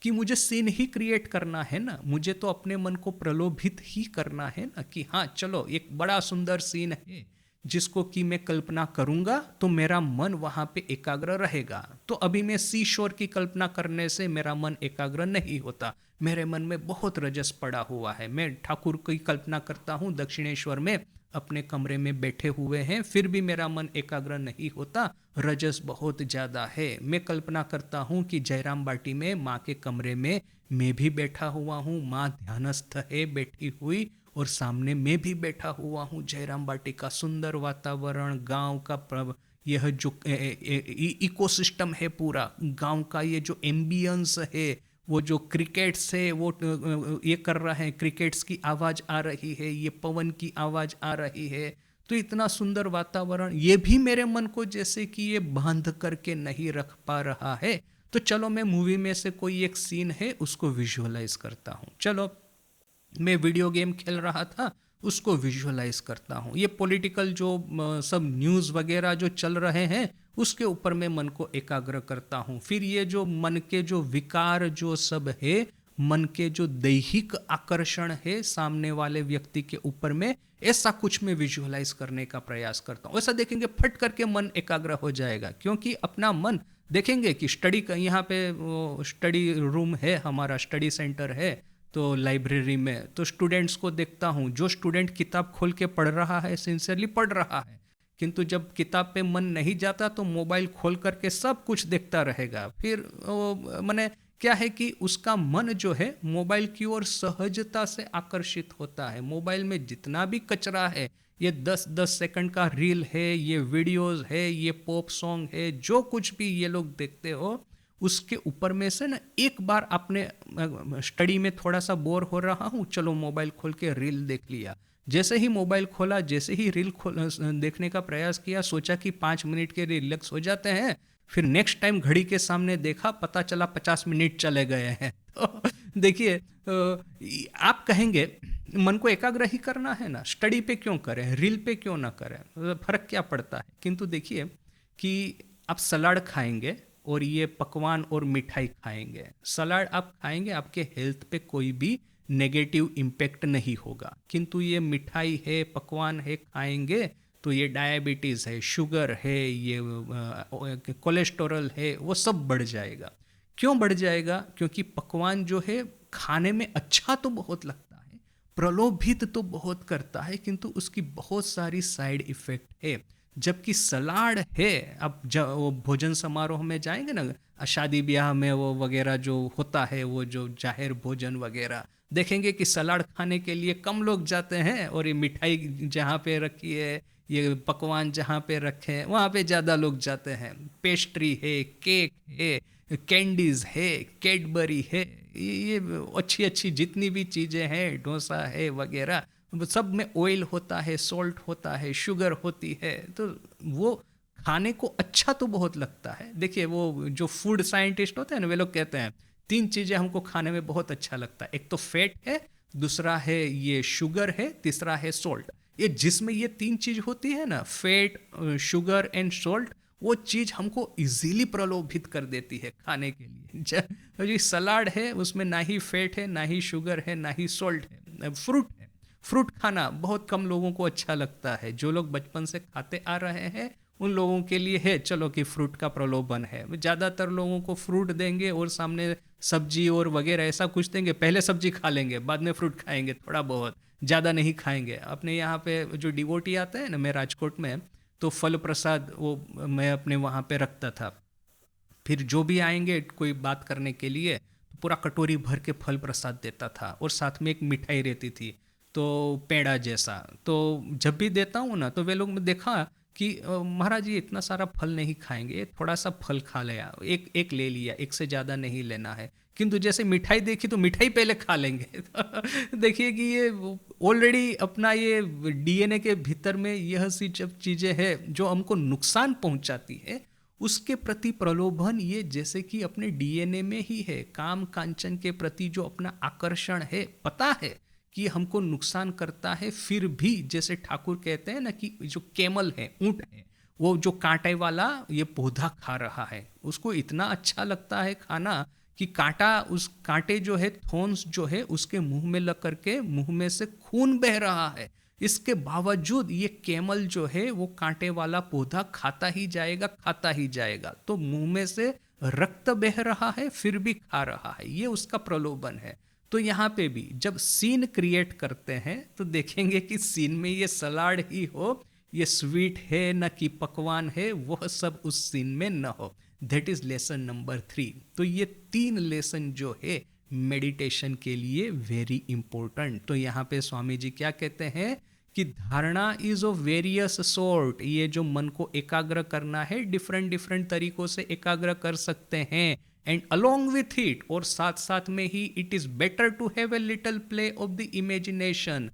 कि मुझे सीन ही क्रिएट करना है ना, मुझे तो अपने मन को प्रलोभित ही करना है ना, कि हाँ चलो एक बड़ा सुंदर सीन है, जिसको कि मैं कल्पना करूंगा तो मेरा मन वहां पे एकाग्र रहेगा। तो अभी मैं सी शोर की कल्पना करने से मेरा मन एकाग्र नहीं होता, मेरे मन में बहुत रजस पड़ा हुआ है। मैं ठाकुर की कल्पना करता हूँ दक्षिणेश्वर में अपने कमरे में बैठे हुए हैं, फिर भी मेरा मन एकाग्र नहीं होता, रजस बहुत ज़्यादा है। मैं कल्पना करता हूँ कि जयराम बाटी में माँ के कमरे में मैं भी बैठा हुआ हूँ, माँ ध्यानस्थ है बैठी हुई, और सामने मैं भी बैठा हुआ हूँ। जयराम बाटी का सुंदर वातावरण, गांव का यह जो इकोसिस्टम है पूरा गांव का, ये जो एम्बियंस है, वो जो क्रिकेट्स है वो ये कर रहे हैं, क्रिकेट्स की आवाज़ आ रही है, ये पवन की आवाज़ आ रही है, तो इतना सुंदर वातावरण, ये भी मेरे मन को जैसे कि ये बांध करके नहीं रख पा रहा है। तो चलो मैं मूवी में से कोई एक सीन है उसको विजुअलाइज करता हूँ, चलो मैं वीडियो गेम खेल रहा था उसको विजुअलाइज करता हूँ, ये पॉलिटिकल जो सब न्यूज़ वगैरह जो चल रहे हैं उसके ऊपर मैं मन को एकाग्र करता हूँ। फिर ये जो मन के जो विकार जो सब है, मन के जो दैहिक आकर्षण है सामने वाले व्यक्ति के ऊपर में, ऐसा कुछ मैं विजुअलाइज करने का प्रयास करता हूँ। ऐसा देखेंगे फट करके मन एकाग्र हो जाएगा, क्योंकि अपना मन देखेंगे कि स्टडी का यहाँ पे स्टडी रूम है, हमारा स्टडी सेंटर है तो लाइब्रेरी में, तो स्टूडेंट्स को देखता हूँ, जो स्टूडेंट किताब खोल के पढ़ रहा है, सिंसियरली पढ़ रहा है, किंतु जब किताब पे मन नहीं जाता तो मोबाइल खोल करके सब कुछ देखता रहेगा। फिर मैंने क्या है कि उसका मन जो है मोबाइल की ओर सहजता से आकर्षित होता है। मोबाइल में जितना भी कचरा है, ये 10-10 सेकंड का रील है, ये वीडियोस है, ये पॉप सॉन्ग है, जो कुछ भी ये लोग देखते हो, उसके ऊपर में से ना एक बार आपने स्टडी में थोड़ा सा बोर हो रहा हूँ, चलो मोबाइल खोल के रील देख लिया। जैसे ही मोबाइल खोला, जैसे ही रील देखने का प्रयास किया, सोचा कि 5 मिनट के रिलैक्स हो जाते हैं, फिर नेक्स्ट टाइम घड़ी के सामने देखा, पता चला 50 मिनट चले गए हैं। तो देखिए आप कहेंगे मन को एकाग्र ही करना है ना, स्टडी पे क्यों करें, रील पे क्यों ना करें, फर्क क्या पड़ता है। किंतु देखिए कि आप सलाद खाएंगे और ये पकवान और मिठाई खाएंगे, सलाद आप खाएंगे, आपके हेल्थ पे कोई भी नेगेटिव इम्पैक्ट नहीं होगा, किंतु ये मिठाई है, पकवान है खाएंगे तो ये डायबिटीज़ है, शुगर है, ये कोलेस्टेरॉल है, वो सब बढ़ जाएगा। क्यों बढ़ जाएगा? क्योंकि पकवान जो है खाने में अच्छा तो बहुत लगता है, प्रलोभित तो बहुत करता है, किंतु उसकी बहुत सारी साइड इफ़ेक्ट है। जबकि सलाद है, अब जब वो भोजन समारोह में जाएंगे ना, शादी ब्याह में वो वगैरह जो होता है, वो जो जाहिर भोजन वगैरह, देखेंगे कि सलाद खाने के लिए कम लोग जाते हैं, और ये मिठाई जहाँ पे रखी है, ये पकवान जहाँ पे रखे हैं, वहाँ पे ज़्यादा लोग जाते हैं। पेस्ट्री है, केक है, कैंडीज़ है, कैडबरी है, ये अच्छी अच्छी जितनी भी चीज़ें हैं, डोसा है वगैरह, सब में ऑयल होता है, सॉल्ट होता है, शुगर होती है, तो वो खाने को अच्छा तो बहुत लगता है। देखिए वो जो फूड साइंटिस्ट होते हैं ना, वे लोग कहते हैं 3 चीज़ें हमको खाने में बहुत अच्छा लगता है, एक तो फैट है, दूसरा है ये शुगर है, तीसरा है सॉल्ट। ये जिसमें ये 3 चीज़ होती है ना, फैट, शुगर एंड सॉल्ट, वो चीज़ हमको इजीली प्रलोभित कर देती है खाने के लिए। जो सलाद है उसमें ना ही फैट है, ना ही शुगर है, ना ही सॉल्ट है। फ्रूट है, फ्रूट खाना बहुत कम लोगों को अच्छा लगता है, जो लोग बचपन से खाते आ रहे हैं उन लोगों के लिए है चलो कि फ्रूट का प्रलोभन है। ज़्यादातर लोगों को फ्रूट देंगे और सामने सब्जी और वगैरह ऐसा कुछ देंगे, पहले सब्जी खा लेंगे, बाद में फ्रूट खाएंगे, थोड़ा बहुत, ज़्यादा नहीं खाएंगे। अपने यहाँ पे जो डिवोटी आते हैं ना, मैं राजकोट में, तो फल प्रसाद वो मैं अपने वहाँ पे रखता था। फिर जो भी आएंगे कोई बात करने के लिए, तो पूरा कटोरी भर के फल प्रसाद देता था, और साथ में एक मिठाई रहती थी, तो पेड़ा जैसा। तो जब भी देता हूँ ना, तो वे लोग में देखा कि महाराज जी इतना सारा फल नहीं खाएंगे, थोड़ा सा फल खा लिया, एक एक ले लिया, एक से ज़्यादा नहीं लेना है। किंतु जैसे मिठाई देखी तो मिठाई पहले खा लेंगे। तो देखिए कि ये ऑलरेडी अपना ये डीएनए के भीतर में यह सी जब चीज़ें हैं जो हमको नुकसान पहुंचाती है, उसके प्रति प्रलोभन ये जैसे कि अपने डीएनए में ही है। काम कांचन के प्रति जो अपना आकर्षण है, पता है कि हमको नुकसान करता है, फिर भी जैसे ठाकुर कहते हैं ना कि जो कैमल है, ऊंट है, वो जो कांटे वाला ये पौधा खा रहा है, उसको इतना अच्छा लगता है खाना कि कांटा, उस कांटे जो है, थॉर्न्स जो है उसके मुंह में लग करके मुंह में से खून बह रहा है, इसके बावजूद ये कैमल जो है वो कांटे वाला पौधा खाता ही जाएगा। तो मुंह में से रक्त बह रहा है फिर भी खा रहा है, ये उसका प्रलोभन है। तो यहाँ पे भी जब सीन क्रिएट करते हैं तो देखेंगे कि सीन में ये सलाड ही हो, ये स्वीट है न कि पकवान है, वह सब उस सीन में न हो। That is lesson number 3। तो ये 3 लेसन जो है मेडिटेशन के लिए वेरी इंपॉर्टेंट। तो यहाँ पे स्वामी जी क्या कहते हैं कि धारणा इज ऑफ वेरियस सॉर्ट। ये जो मन को एकाग्र करना है डिफरेंट डिफरेंट तरीकों से एकाग्र कर सकते हैं। एंड अलोंग विथ इट, और साथ साथ में ही, it is better to have a little play of the imagination.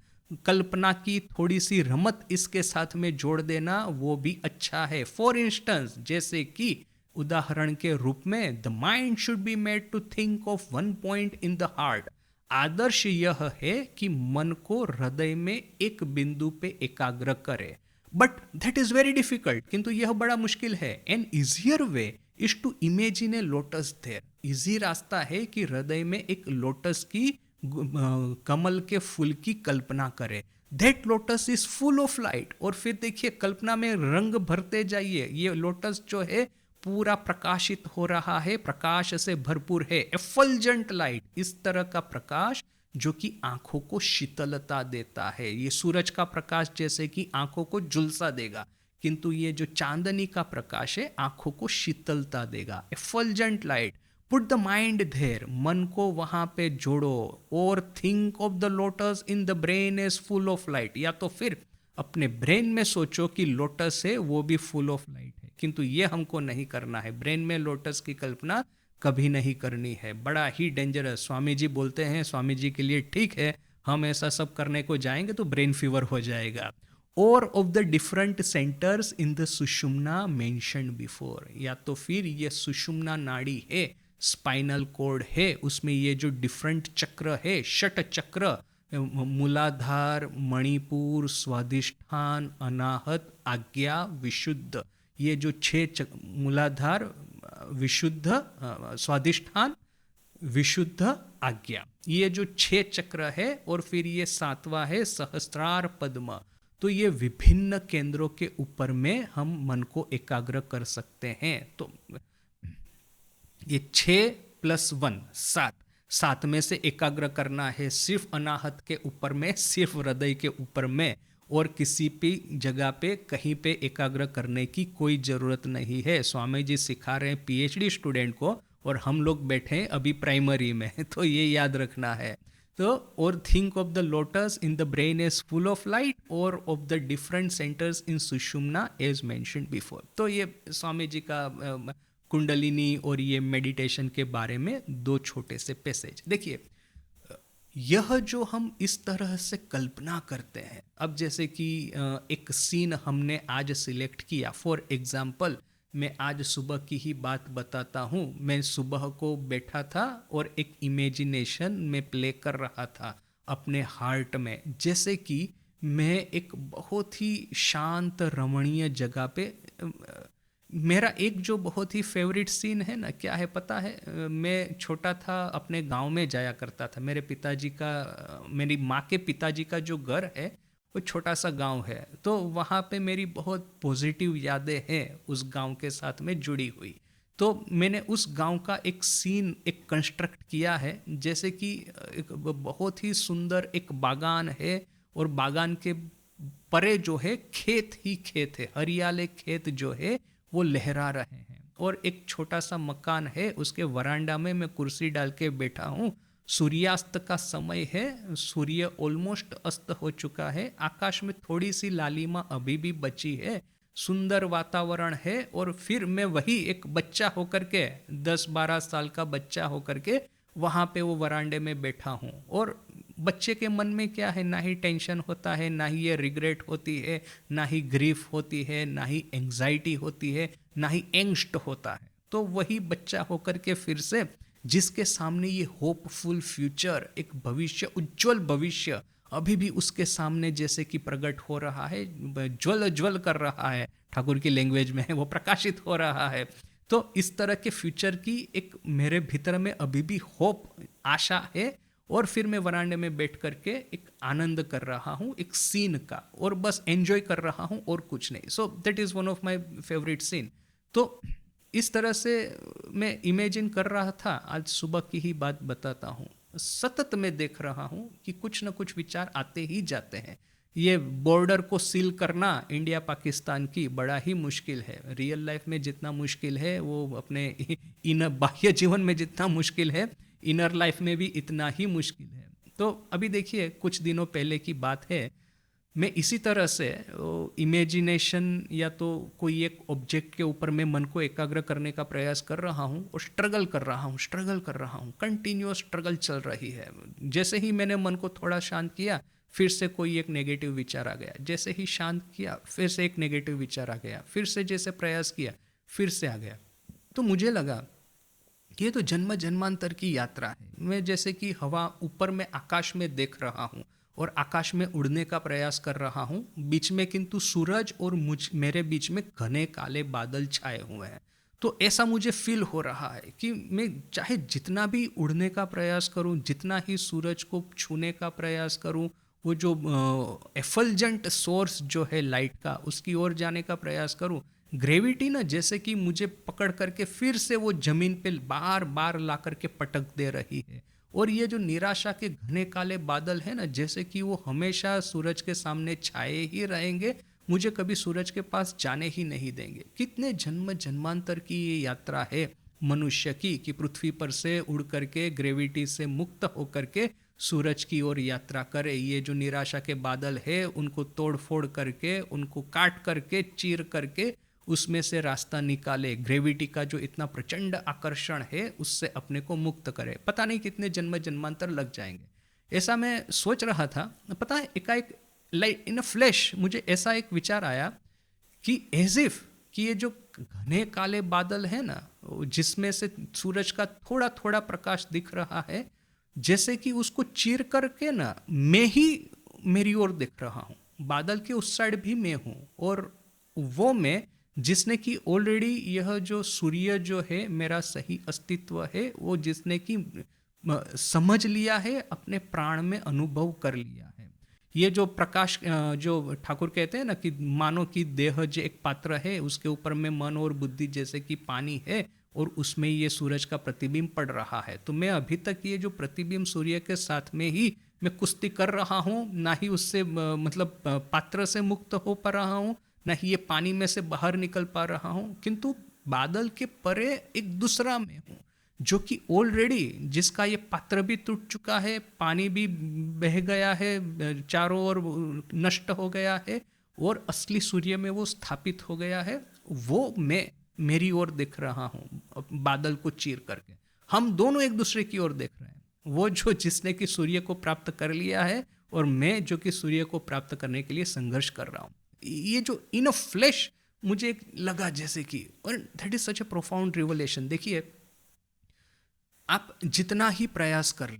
कल्पना की थोड़ी सी रमत इसके साथ में जोड़ देना वो भी अच्छा है। फॉर इंस्टेंस, जैसे कि उदाहरण के रूप में, the mind should be made to think of one point in the heart. आदर्श यह है कि मन को हृदय में एक बिंदु पे एकाग्र करे। But that is very difficult, किंतु यह बड़ा मुश्किल है। An easier way is to imagine a lotus there. Easy रास्ता है कि हृदय में एक लोटस की, कमल के फूल की कल्पना करे। That lotus is full of light. और फिर देखिए कल्पना में रंग भरते जाइए, ये लोटस जो है पूरा प्रकाशित हो रहा है, प्रकाश से भरपूर है, एफल्जेंट लाइट, इस तरह का प्रकाश जो कि आंखों को शीतलता देता है। ये सूरज का प्रकाश जैसे कि आंखों को झुलसा देगा, किंतु ये जो चांदनी का प्रकाश है आंखों को शीतलता देगा। Effulgent light, put the mind there, मन को वहां पे जोड़ो। और think of the lotus in the brain is full of light. या तो फिर अपने ब्रेन में सोचो कि लोटस है वो भी फुल ऑफ लाइट है, किंतु ये हमको नहीं करना है। ब्रेन में लोटस की कल्पना कभी नहीं करनी है, बड़ा ही डेंजरस। स्वामी जी बोलते हैं, स्वामी जी के लिए ठीक है, हम ऐसा सब करने को जाएंगे तो ब्रेन फीवर हो जाएगा। और of the different centres in the Sushumna mentioned before. या तो फिर ये सुषुम्ना नाड़ी है, स्पाइनल कॉर्ड है, उसमें ये जो डिफरेंट चक्र है, षट चक्र, मूलाधार, मणिपुर, स्वादिष्ठान, अनाहत, आज्ञा, विशुद्ध, ये जो 6 मूलाधार, विशुद्ध, स्वादिष्ठान, विशुद्ध, आज्ञा, ये जो 6 चक्र है, और फिर ये 7वां है सहस्त्रार पद्म। तो ये विभिन्न केंद्रों के ऊपर में हम मन को एकाग्र कर सकते हैं। तो ये 6 + 1 7 में से एकाग्र करना है सिर्फ अनाहत के ऊपर में, सिर्फ हृदय के ऊपर में, और किसी भी जगह पे कहीं पे एकाग्र करने की कोई ज़रूरत नहीं है। स्वामी जी सिखा रहे हैं पीएचडी स्टूडेंट को, और हम लोग बैठे हैं अभी प्राइमरी में, तो ये याद रखना है। तो और think of the lotus in the brain is full of light, और of the different centres in Sushumna as mentioned before. तो ये स्वामी जी का कुंडलिनी और ये मेडिटेशन के बारे में 2 छोटे से पैसेज। देखिए, यह जो हम इस तरह से कल्पना करते हैं, अब जैसे कि एक सीन हमने आज सिलेक्ट किया। फॉर एग्जाम्पल, मैं आज सुबह की ही बात बताता हूँ। मैं सुबह को बैठा था और एक इमेजिनेशन में प्ले कर रहा था अपने हार्ट में, जैसे कि मैं एक बहुत ही शांत रमणीय जगह पे, मेरा एक जो बहुत ही फेवरेट सीन है ना, क्या है पता है, मैं छोटा था अपने गांव में जाया करता था। मेरे पिताजी का, मेरी माँ के पिताजी का जो घर है वो छोटा सा गांव है, तो वहाँ पे मेरी बहुत पॉजिटिव यादें हैं उस गांव के साथ में जुड़ी हुई। तो मैंने उस गांव का एक सीन एक कंस्ट्रक्ट किया है, जैसे कि एक बहुत ही सुंदर एक बागान है, और बागान के परे जो है खेत ही खेत है, हरियाले खेत जो है वो लहरा रहे हैं, और एक छोटा सा मकान है, उसके वरांडा में मैं कुर्सी डाल के बैठा हूँ। सूर्यास्त का समय है, सूर्य ऑलमोस्ट अस्त हो चुका है, आकाश में थोड़ी सी लालिमा अभी भी बची है, सुंदर वातावरण है। और फिर मैं वही एक बच्चा होकर के, 10-12 साल का बच्चा होकर के वहाँ पे वो वरांडे में बैठा हूँ। और बच्चे के मन में क्या है, ना ही टेंशन होता है, ना ही ये रिग्रेट होती है, ना ही ग्रीफ होती है, ना ही एंग्जाइटी होती है, ना ही एंग्स्ट होता है। तो वही बच्चा होकर के फिर से, जिसके सामने ये होपफुल फ्यूचर, एक भविष्य, उज्जवल भविष्य अभी भी उसके सामने जैसे कि प्रकट हो रहा है, ज्वल ज्वल कर रहा है, ठाकुर की लैंग्वेज में वो प्रकाशित हो रहा है। तो इस तरह के फ्यूचर की एक मेरे भीतर में अभी भी होप, आशा है, और फिर मैं वरांडे में बैठ करके एक आनंद कर रहा हूँ एक सीन का, और बस एंजॉय कर रहा हूँ और कुछ नहीं. So that is one of my favourite scene. तो इस तरह से मैं इमेजिन कर रहा था. आज सुबह की ही बात बताता हूँ. सतत मैं देख रहा हूँ कि कुछ न कुछ विचार आते ही जाते हैं. ये बॉर्डर को सील करना इंडिया पाकिस्तान की बड़ा ही मुश्किल है. रियल लाइफ में जितना मुश्किल है वो अपने इन बाह्य जीवन में जितना मुश्किल है, इनर लाइफ में भी इतना ही मुश्किल है. तो अभी देखिए, कुछ दिनों पहले की बात है, मैं इसी तरह से इमेजिनेशन या तो कोई एक ऑब्जेक्ट के ऊपर मैं मन को एकाग्र करने का प्रयास कर रहा हूँ और स्ट्रगल कर रहा हूँ, कंटिन्यूअस स्ट्रगल चल रही है. जैसे ही मैंने मन को थोड़ा शांत किया, फिर से कोई एक नेगेटिव विचार आ गया. जैसे ही शांत किया, फिर से एक नेगेटिव विचार आ गया. फिर से जैसे प्रयास किया, फिर से आ गया. तो मुझे लगा कि ये तो जन्म जन्मांतर की यात्रा है. मैं जैसे कि हवा ऊपर में आकाश में देख रहा हूँ और आकाश में उड़ने का प्रयास कर रहा हूँ. बीच में किंतु सूरज और मेरे बीच में घने काले बादल छाए हुए हैं. तो ऐसा मुझे फील हो रहा है कि मैं चाहे जितना भी उड़ने का प्रयास करूं, जितना ही सूरज को छूने का प्रयास करूं, वो जो एफल्जेंट सोर्स जो है लाइट का, उसकी ओर जाने का प्रयास करूं, ग्रेविटी ना जैसे कि मुझे पकड़ करके फिर से वो जमीन पे बार बार ला करके पटक दे रही है. और ये जो निराशा के घने काले बादल है ना, जैसे कि वो हमेशा सूरज के सामने छाए ही रहेंगे, मुझे कभी सूरज के पास जाने ही नहीं देंगे. कितने जन्म जन्मांतर की ये यात्रा है मनुष्य की, कि पृथ्वी पर से उड़ करके ग्रेविटी से मुक्त होकर के सूरज की ओर यात्रा करे. ये जो निराशा के बादल है, उनको तोड़ फोड़ करके, उनको काट करके, चीर करके उसमें से रास्ता निकाले. ग्रेविटी का जो इतना प्रचंड आकर्षण है, उससे अपने को मुक्त करे. पता नहीं कितने जन्म जन्मांतर लग जाएंगे. ऐसा मैं सोच रहा था. पता है, एकाएक लाइक इन अ फ्लैश मुझे ऐसा एक विचार आया कि एज इफ कि ये जो घने काले बादल है ना, जिसमें से सूरज का थोड़ा थोड़ा प्रकाश दिख रहा है, जैसे कि उसको चीर करके ना मैं ही मेरी ओर दिख रहा हूँ. बादल के उस साइड भी मैं हूँ, और वो मैं जिसने कि ऑलरेडी यह जो सूर्य जो है मेरा सही अस्तित्व है, वो जिसने कि समझ लिया है, अपने प्राण में अनुभव कर लिया है. ये जो प्रकाश, जो ठाकुर कहते हैं ना कि मानो कि देह जो एक पात्र है, उसके ऊपर में मन और बुद्धि जैसे कि पानी है, और उसमें ये सूरज का प्रतिबिंब पड़ रहा है. तो मैं अभी तक ये जो प्रतिबिंब सूर्य के साथ में ही मैं कुश्ती कर रहा हूँ, ना ही उससे मतलब पात्र से मुक्त हो पा रहा हूँ, ना ही ये पानी में से बाहर निकल पा रहा हूँ. किंतु बादल के परे एक दूसरा मैं हूँ, जो कि ऑलरेडी जिसका ये पात्र भी टूट चुका है, पानी भी बह गया है, चारों ओर नष्ट हो गया है, और असली सूर्य में वो स्थापित हो गया है. वो मैं मेरी ओर देख रहा हूँ बादल को चीर करके. हम दोनों एक दूसरे की ओर देख रहे हैं. वो जो जिसने कि सूर्य को प्राप्त कर लिया है, और मैं जो कि सूर्य को प्राप्त करने के लिए संघर्ष कर रहा हूँ. ये जो इन अ फ्लैश मुझे लगा जैसे कि, और that is such A profound revelation. देखिए, आप जितना ही प्रयास कर ले,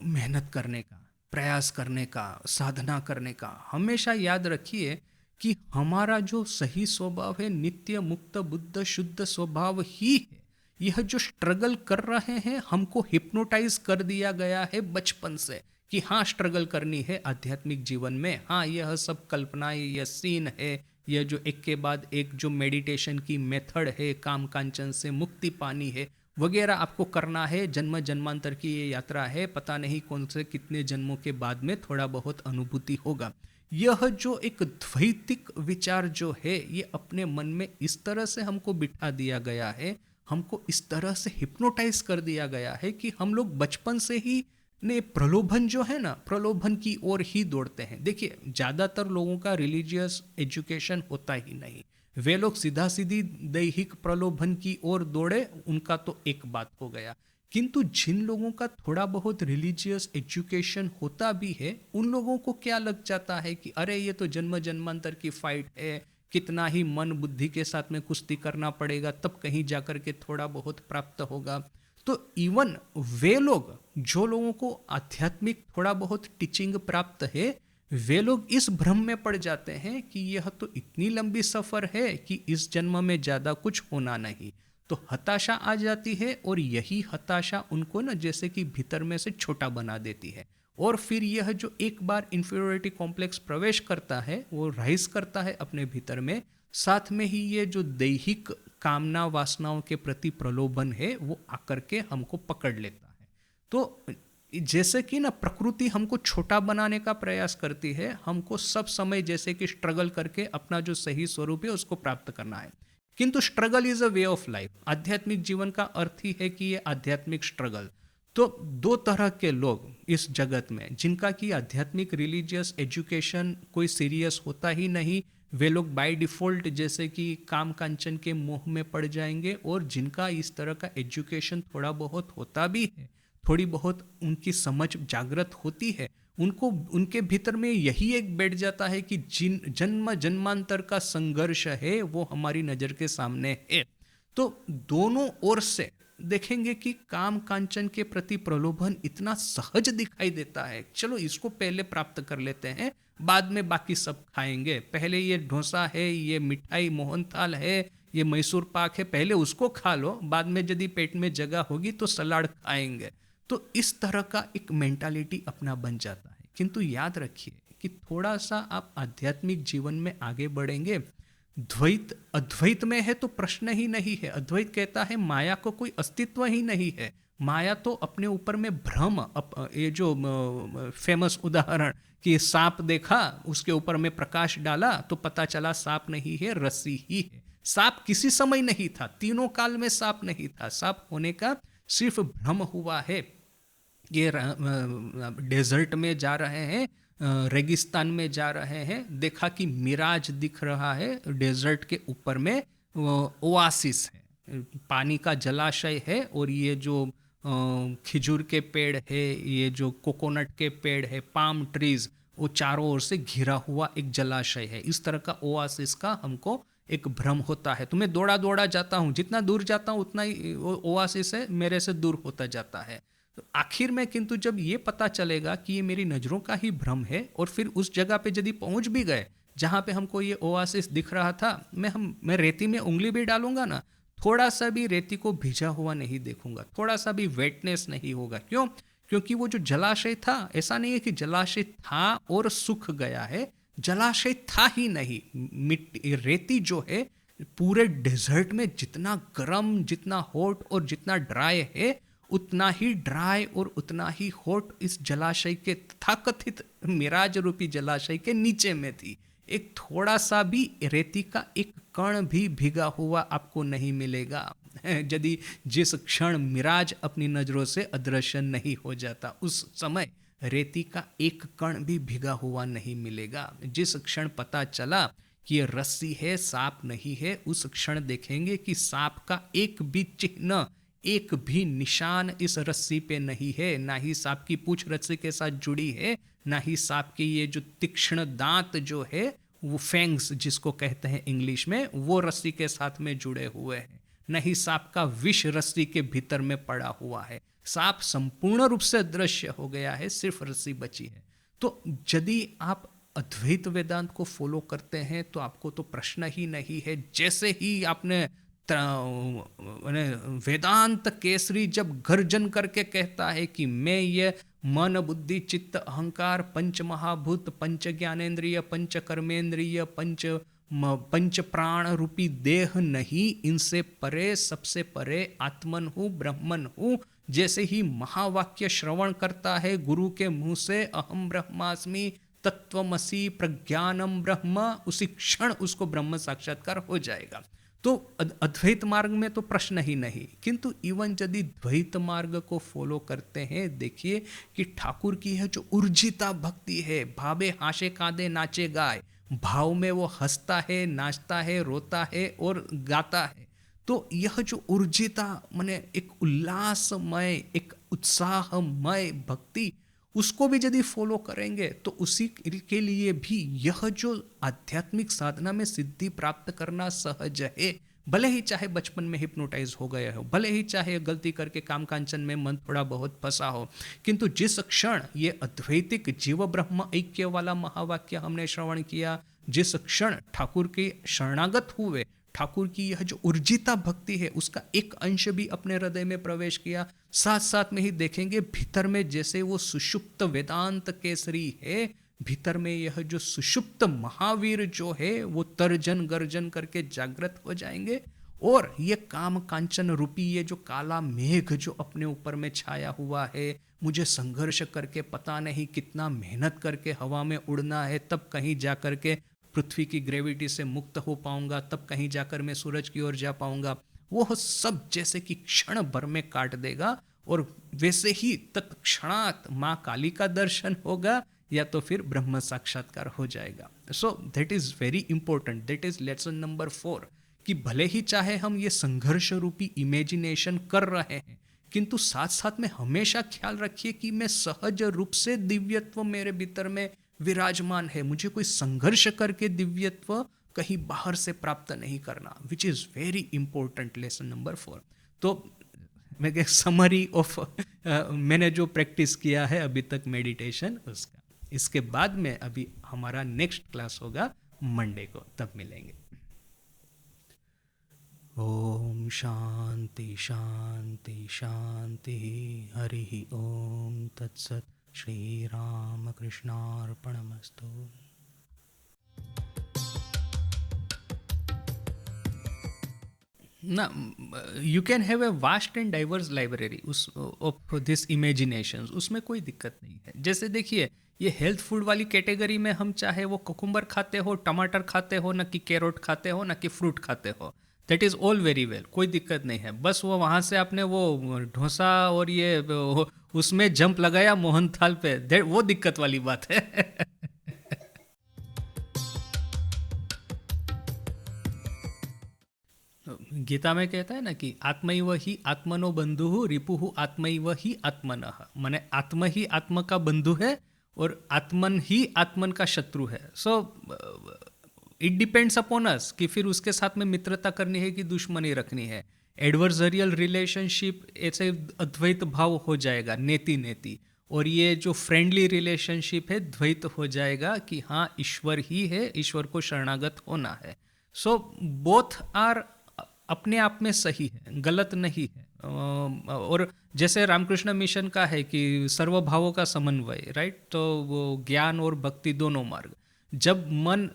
मेहनत करने का, प्रयास करने का, साधना करने का, हमेशा याद रखिए कि हमारा जो सही स्वभाव है, नित्य मुक्त बुद्ध शुद्ध स्वभाव ही है. यह जो स्ट्रगल कर रहे हैं, हमको हिप्नोटाइज कर दिया गया है बचपन से कि हाँ स्ट्रगल करनी है आध्यात्मिक जीवन में. हाँ, यह सब कल्पनाएं, यह सीन है, यह जो एक के बाद एक जो मेडिटेशन की मेथड है, काम कांचन से मुक्ति पानी है, वगैरह आपको करना है. जन्म जन्मांतर की ये यात्रा है, पता नहीं कौन से कितने जन्मों के बाद में थोड़ा बहुत अनुभूति होगा. यह जो एक द्वैतिक विचार जो है, ये अपने मन में इस तरह से हमको बिठा दिया गया है, हमको इस तरह से हिप्नोटाइज कर दिया गया है कि हम लोग बचपन से ही ने प्रलोभन जो है ना, प्रलोभन की ओर ही दौड़ते हैं. देखिए, ज़्यादातर लोगों का रिलीजियस एजुकेशन होता ही नहीं. वे लोग सीधा सीधी दैहिक प्रलोभन की ओर दौड़े, उनका तो एक बात हो गया. किंतु जिन लोगों का थोड़ा बहुत रिलीजियस एजुकेशन होता भी है, उन लोगों को क्या लग जाता है कि अरे ये तो जन्म जन्मांतर की फाइट है, कितना ही मन बुद्धि के साथ में कुश्ती करना पड़ेगा, तब कहीं जाकर के थोड़ा बहुत प्राप्त होगा. तो इवन वे लोग, जो लोगों को आध्यात्मिक थोड़ा बहुत टीचिंग प्राप्त है, वे लोग इस भ्रम में पड़ जाते हैं कि यह तो इतनी लंबी सफ़र है कि इस जन्म में ज़्यादा कुछ होना नहीं. तो हताशा आ जाती है और यही हताशा उनको ना जैसे कि भीतर में से छोटा बना देती है। और फिर यह जो एक बार इंफीरियोरिटी कॉम्प्लेक्स प्रवेश करता है, वो राइज करता है अपने भीतर में, साथ में ही ये जो दैहिक कामना वासनाओं के प्रति प्रलोभन है वो आकर के हमको पकड़ लेता है। तो जैसे कि ना प्रकृति हमको छोटा बनाने का प्रयास करती है, हमको सब समय जैसे कि स्ट्रगल करके अपना जो सही स्वरूप है उसको प्राप्त करना है। किंतु struggle is a way of life. आध्यात्मिक जीवन का अर्थ ही है कि ये आध्यात्मिक स्ट्रगल। तो दो तरह के लोग इस जगत में, जिनका कि आध्यात्मिक रिलीजियस एजुकेशन कोई सीरियस होता ही नहीं, वे लोग बाय डिफॉल्ट जैसे कि काम कांचन के मोह में पड़ जाएंगे, और जिनका इस तरह का एजुकेशन थोड़ा बहुत होता भी है, थोड़ी बहुत उनकी समझ जागृत होती है, उनको उनके भीतर में यही एक बैठ जाता है कि जिन जन्म जन्मांतर का संघर्ष है वो हमारी नज़र के सामने है। तो दोनों ओर से देखेंगे कि काम कांचन के प्रति प्रलोभन इतना सहज दिखाई देता है, चलो इसको पहले प्राप्त कर लेते हैं, बाद में बाकी सब खाएंगे। पहले ये डोसा है, ये मिठाई मोहनथाल है, ये मैसूर पाक है, पहले उसको खा लो, बाद में यदि पेट में जगह होगी तो सलाद खाएंगे। तो इस तरह का एक मेंटालिटी अपना बन जाता है। किंतु याद रखिए कि थोड़ा सा आप आध्यात्मिक जीवन में आगे बढ़ेंगे, द्वैत अद्वैत में है तो प्रश्न ही नहीं है। अद्वैत कहता है माया को कोई अस्तित्व ही नहीं है, माया तो अपने ऊपर में भ्रम, ये जो फेमस उदाहरण कि सांप देखा, उसके ऊपर में प्रकाश डाला तो पता चला सांप नहीं है, रस्सी ही है। सांप किसी समय नहीं था, तीनों काल में सांप नहीं था, सांप होने का सिर्फ भ्रम हुआ है। ये डेजर्ट में जा रहे हैं, रेगिस्तान में जा रहे हैं, देखा कि मिराज दिख रहा है, डेजर्ट के ऊपर में ओआसिस है, पानी का जलाशय है, और ये जो खिजूर के पेड़ है, ये जो कोकोनट के पेड़ है, पाम ट्रीज, वो चारों ओर से घिरा हुआ एक जलाशय है। इस तरह का ओआसिस का हमको एक भ्रम होता है। तो मैं दौड़ा दौड़ा जाता हूँ, जितना दूर जाता हूँ उतना ही ओआसिस है मेरे से दूर होता जाता है। तो आखिर में किंतु जब ये पता चलेगा कि ये मेरी नज़रों का ही भ्रम है, और फिर उस जगह पे यदि पहुंच भी गए जहाँ पे हमको ये ओआसिस दिख रहा था, मैं रेती में उंगली भी डालूंगा ना, थोड़ा सा भी रेती को भिजा हुआ नहीं देखूंगा, थोड़ा सा भी वेटनेस नहीं होगा। क्यों? क्योंकि वो जो जलाशय था, ऐसा नहीं है कि जलाशय था और सूख गया है, जलाशय था ही नहीं। मिट्टी रेती जो है पूरे डेजर्ट में जितना गर्म, जितना हॉट और जितना ड्राई है, उतना ही ड्राई और उतना ही हॉट इस जलाशय के तथाकथित मिराज रूपी जलाशय के नीचे में थी। एक थोड़ा सा भी रेती का एक कण भी भीगा हुआ आपको नहीं मिलेगा, यदि जिस क्षण मिराज अपनी नजरों से अदृश्य नहीं हो जाता, उस समय रेती का एक कण भी भीगा हुआ नहीं मिलेगा। जिस क्षण पता चला कि ये रस्सी है, सांप नहीं है, उस क्षण देखेंगे कि सांप का एक भी चिन्ह, एक भी निशान इस रस्सी पे नहीं है। ना ही सांप की पूंछ रस्सी के साथ जुड़ी है, ना ही सांप के ये जो तीक्ष्ण दांत जो है, वो फैंग्स जिसको कहते हैं इंग्लिश में, वो रस्सी के साथ में जुड़े हुए हैं। नहीं सांप का विष रस्सी के भीतर में पड़ा हुआ है। सांप संपूर्ण रूप से दृश्य हो गया है, सिर्फ रस्सी बची है। तो यदि आप अद्वैत वेदांत को फॉलो करते हैं तो आपको तो प्रश्न ही नहीं है। जैसे ही आपने वेदांत केसरी जब गर्जन करके कहता है कि मैं ये मन बुद्धि चित्त अहंकार पंच महाभूत पंच ज्ञानेन्द्रिय पंच कर्मेंद्रिय पंच प्राण रूपी देह नहीं, इनसे परे, सबसे परे आत्मन हूँ, ब्रह्मन हूँ, जैसे ही महावाक्य श्रवण करता है गुरु के मुंह से, अहम ब्रह्मास्मि तत्वमसि प्रज्ञानम ब्रह्म, उसी क्षण उसको ब्रह्म साक्षात्कार हो जाएगा। तो अद्वैत मार्ग में तो प्रश्न ही नहीं। किंतु इवन यदि द्वैत मार्ग को फॉलो करते हैं, देखिए कि ठाकुर की है जो ऊर्जिता भक्ति है, भावे हाशे कांदे नाचे गाय, भाव में वो हंसता है, नाचता है, रोता है और गाता है। तो यह जो ऊर्जिता माने एक उल्लासमय, एक उत्साहमय भक्ति, उसको भी यदि फॉलो करेंगे तो उसी के लिए भी यह जो आध्यात्मिक साधना में सिद्धि प्राप्त करना सहज है। भले ही चाहे बचपन में हिप्नोटाइज हो गए हो, भले ही चाहे गलती करके काम कांचन में मन थोड़ा बहुत फंसा हो, किंतु जिस क्षण ये अद्वैतिक जीव ब्रह्म ऐक्य वाला महावाक्य हमने श्रवण किया, जिस क्षण ठाकुर के शरणागत हुए, ठाकुर की यह जो ऊर्जिता भक्ति है उसका एक अंश भी अपने हृदय में प्रवेश किया। साथ साथ में ही देखेंगे भीतर में जैसे वो सुषुप्त वेदांत केसरी है, भीतर में यह जो सुषुप्त महावीर जो है वो तर्जन गर्जन करके जागृत हो जाएंगे। और ये काम कांचन रूपी ये जो काला मेघ जो अपने ऊपर में छाया हुआ है, मुझे संघर्ष करके पता नहीं कितना मेहनत करके हवा में उड़ना है, तब कहीं जा करके पृथ्वी की ग्रेविटी से मुक्त हो पाऊंगा, तब कहीं जाकर मैं सूरज की ओर जा पाऊंगा, वो सब जैसे कि क्षण भर में काट देगा। और वैसे ही तत्क्षणात माँ काली का दर्शन होगा या तो फिर ब्रह्म साक्षात्कार हो जाएगा। So that is very important, that is lesson number 4 कि भले ही चाहे हम ये संघर्ष रूपी इमेजिनेशन कर रहे हैं, किंतु साथ साथ में हमेशा ख्याल रखिए कि मैं सहज रूप से दिव्यत्व मेरे भीतर में विराजमान है, मुझे कोई संघर्ष करके दिव्यत्व कहीं बाहर से प्राप्त नहीं करना, which is very important lesson number 4। तो मैं समरी ऑफ मैंने जो प्रैक्टिस किया है अभी तक मेडिटेशन उसका, इसके बाद में अभी हमारा नेक्स्ट क्लास होगा मंडे को, तब मिलेंगे। ओम शांति शांति शांति, हरि ओम तत्सत। श्री राम कृष्णार्पणमस्तु। ना you can have a vast and diverse library उस ऑफ दिस इमेजिनेशंस, उसमें कोई दिक्कत नहीं है। जैसे देखिए ये हेल्थ फूड वाली कैटेगरी में हम चाहे वो कुकुम्बर खाते हो, टमाटर खाते हो, ना कि कैरोट खाते हो, ना कि फ्रूट खाते हो, that is all very well, कोई दिक्कत नहीं है। बस वो वहाँ से आपने वो डोसा और ये उसमें जंप लगाया मोहन थाल पे, वो दिक्कत वाली बात है। गीता में कहता है ना कि आत्मैव ही आत्मनो बंधु रिपुहु आत्मैव ही आत्मनः, माने आत्मा ही आत्मा का बंधु है और आत्मन ही आत्मन का शत्रु है। So it depends upon us कि फिर उसके साथ में मित्रता करनी है कि दुश्मनी रखनी है। एडवर्सरियल रिलेशनशिप ऐसे अद्वैत भाव हो जाएगा, नेति नेति, और ये जो फ्रेंडली रिलेशनशिप है द्वैत हो जाएगा कि हाँ ईश्वर ही है, ईश्वर को शरणागत होना है। सो बोथ आर अपने आप में सही है, गलत नहीं है। और जैसे रामकृष्ण मिशन का है कि सर्वभावों का समन्वय, राइट, तो वो ज्ञान और भक्ति दोनों मार्ग। जब मन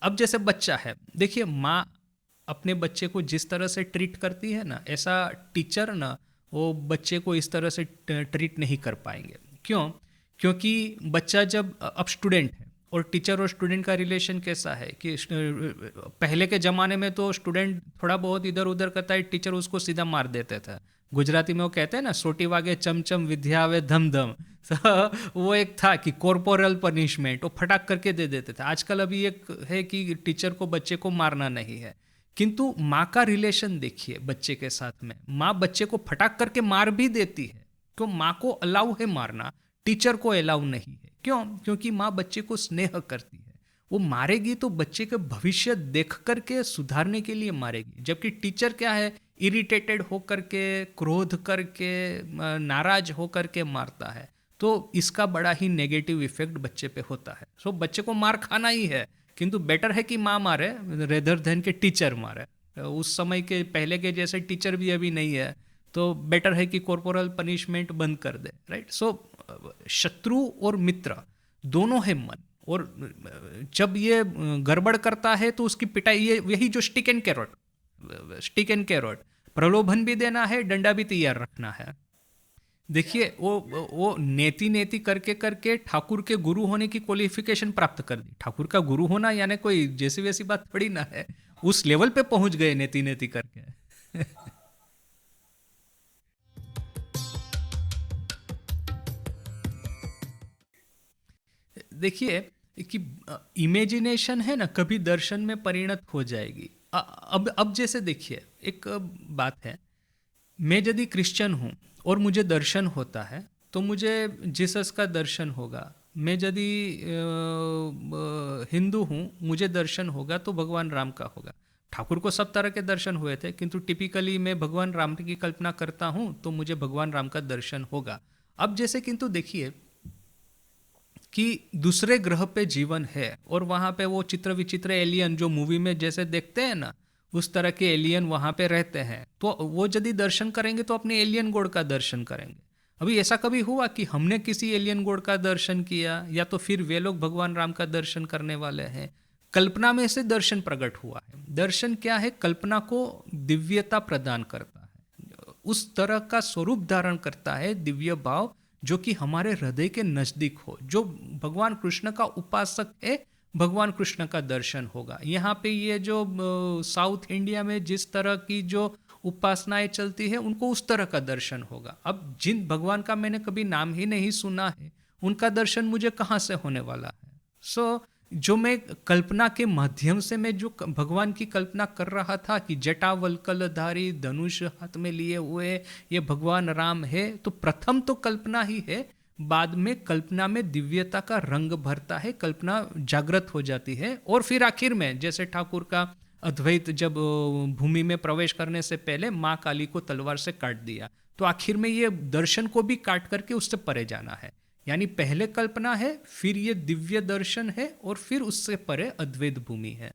अब जैसे बच्चा है, देखिए माँ अपने बच्चे को जिस तरह से ट्रीट करती है ना, ऐसा टीचर ना वो बच्चे को इस तरह से ट्रीट नहीं कर पाएंगे। क्यों? क्योंकि बच्चा जब अब स्टूडेंट है और टीचर और स्टूडेंट का रिलेशन कैसा है कि पहले के ज़माने में तो स्टूडेंट थोड़ा बहुत इधर उधर करता है, टीचर उसको सीधा मार देते थे। गुजराती में वो कहते हैं ना, सोटी वागे चमचम विद्या आवे धम धम। वो एक था कि कॉर्पोरल पनिशमेंट, वो फटाक करके दे देते थे। आजकल अभी एक है कि टीचर को बच्चे को मारना नहीं है, किंतु माँ का रिलेशन देखिए बच्चे के साथ में। माँ बच्चे को फटाक करके मार भी देती है, क्यों? माँ को अलाउ है मारना, टीचर को अलाउ नहीं है। क्यों? क्योंकि माँ बच्चे को स्नेह करती है। वो मारेगी तो बच्चे का भविष्य देख करके सुधारने के लिए मारेगी, जबकि टीचर क्या है, इरिटेटेड होकर के, क्रोध करके, नाराज होकर के मारता है। तो इसका बड़ा ही नेगेटिव इफेक्ट बच्चे पे होता है। सो बच्चे को मार खाना ही है, किंतु बेटर है कि माँ मारे रेदर देन के टीचर मारे। उस समय के पहले के जैसे टीचर भी अभी नहीं है, तो बेटर है कि कॉर्पोरल पनिशमेंट बंद कर दे, राइट। सो शत्रु और मित्र दोनों है मन, और जब ये गड़बड़ करता है तो उसकी पिटाई, ये यही जो स्टिक एंड कैरोट, प्रलोभन भी देना है, डंडा भी तैयार रखना है। देखिए वो नेति नेति करके करके ठाकुर के गुरु होने की क्वालिफिकेशन प्राप्त कर दी। ठाकुर का गुरु होना यानी कोई जैसी वैसी बात थोड़ी ना है, उस लेवल पे पहुंच गए नेति नेति करके। देखिए कि इमेजिनेशन है ना, कभी दर्शन में परिणत हो जाएगी। अब जैसे देखिए एक बात है, मैं यदि क्रिश्चियन हूँ और मुझे दर्शन होता है तो मुझे जीसस का दर्शन होगा। मैं यदि हिंदू हूँ, मुझे दर्शन होगा तो भगवान राम का होगा। ठाकुर को सब तरह के दर्शन हुए थे, किंतु टिपिकली मैं भगवान राम की कल्पना करता हूँ तो मुझे भगवान राम का दर्शन होगा। अब जैसे किंतु देखिए कि दूसरे ग्रह पे जीवन है और वहाँ पे वो चित्र विचित्र एलियन जो मूवी में जैसे देखते हैं ना, उस तरह के एलियन वहाँ पे रहते हैं, तो वो यदि दर्शन करेंगे तो अपने एलियन गॉड का दर्शन करेंगे। अभी ऐसा कभी हुआ कि हमने किसी एलियन गॉड का दर्शन किया, या तो फिर वे लोग भगवान राम का दर्शन करने वाले हैं? कल्पना में से दर्शन प्रकट हुआ है। दर्शन क्या है? कल्पना को दिव्यता प्रदान करता है, उस तरह का स्वरूप धारण करता है दिव्य भाव जो कि हमारे हृदय के नजदीक हो। जो भगवान कृष्ण का उपासक है, भगवान कृष्ण का दर्शन होगा। यहाँ पे ये जो साउथ इंडिया में जिस तरह की जो उपासनाएं चलती है, उनको उस तरह का दर्शन होगा। अब जिन भगवान का मैंने कभी नाम ही नहीं सुना है, उनका दर्शन मुझे कहाँ से होने वाला है? जो मैं कल्पना के माध्यम से मैं जो भगवान की कल्पना कर रहा था कि जटावल्कलधारी धनुष हाथ में लिए हुए ये भगवान राम है, तो प्रथम तो कल्पना ही है, बाद में कल्पना में दिव्यता का रंग भरता है, कल्पना जागृत हो जाती है। और फिर आखिर में जैसे ठाकुर का अद्वैत जब भूमि में प्रवेश करने से पहले माँ काली को तलवार से काट दिया, तो आखिर में ये दर्शन को भी काट करके उससे परे जाना है। यानी पहले कल्पना है, फिर ये दिव्य दर्शन है, और फिर उससे परे अद्वैत भूमि है।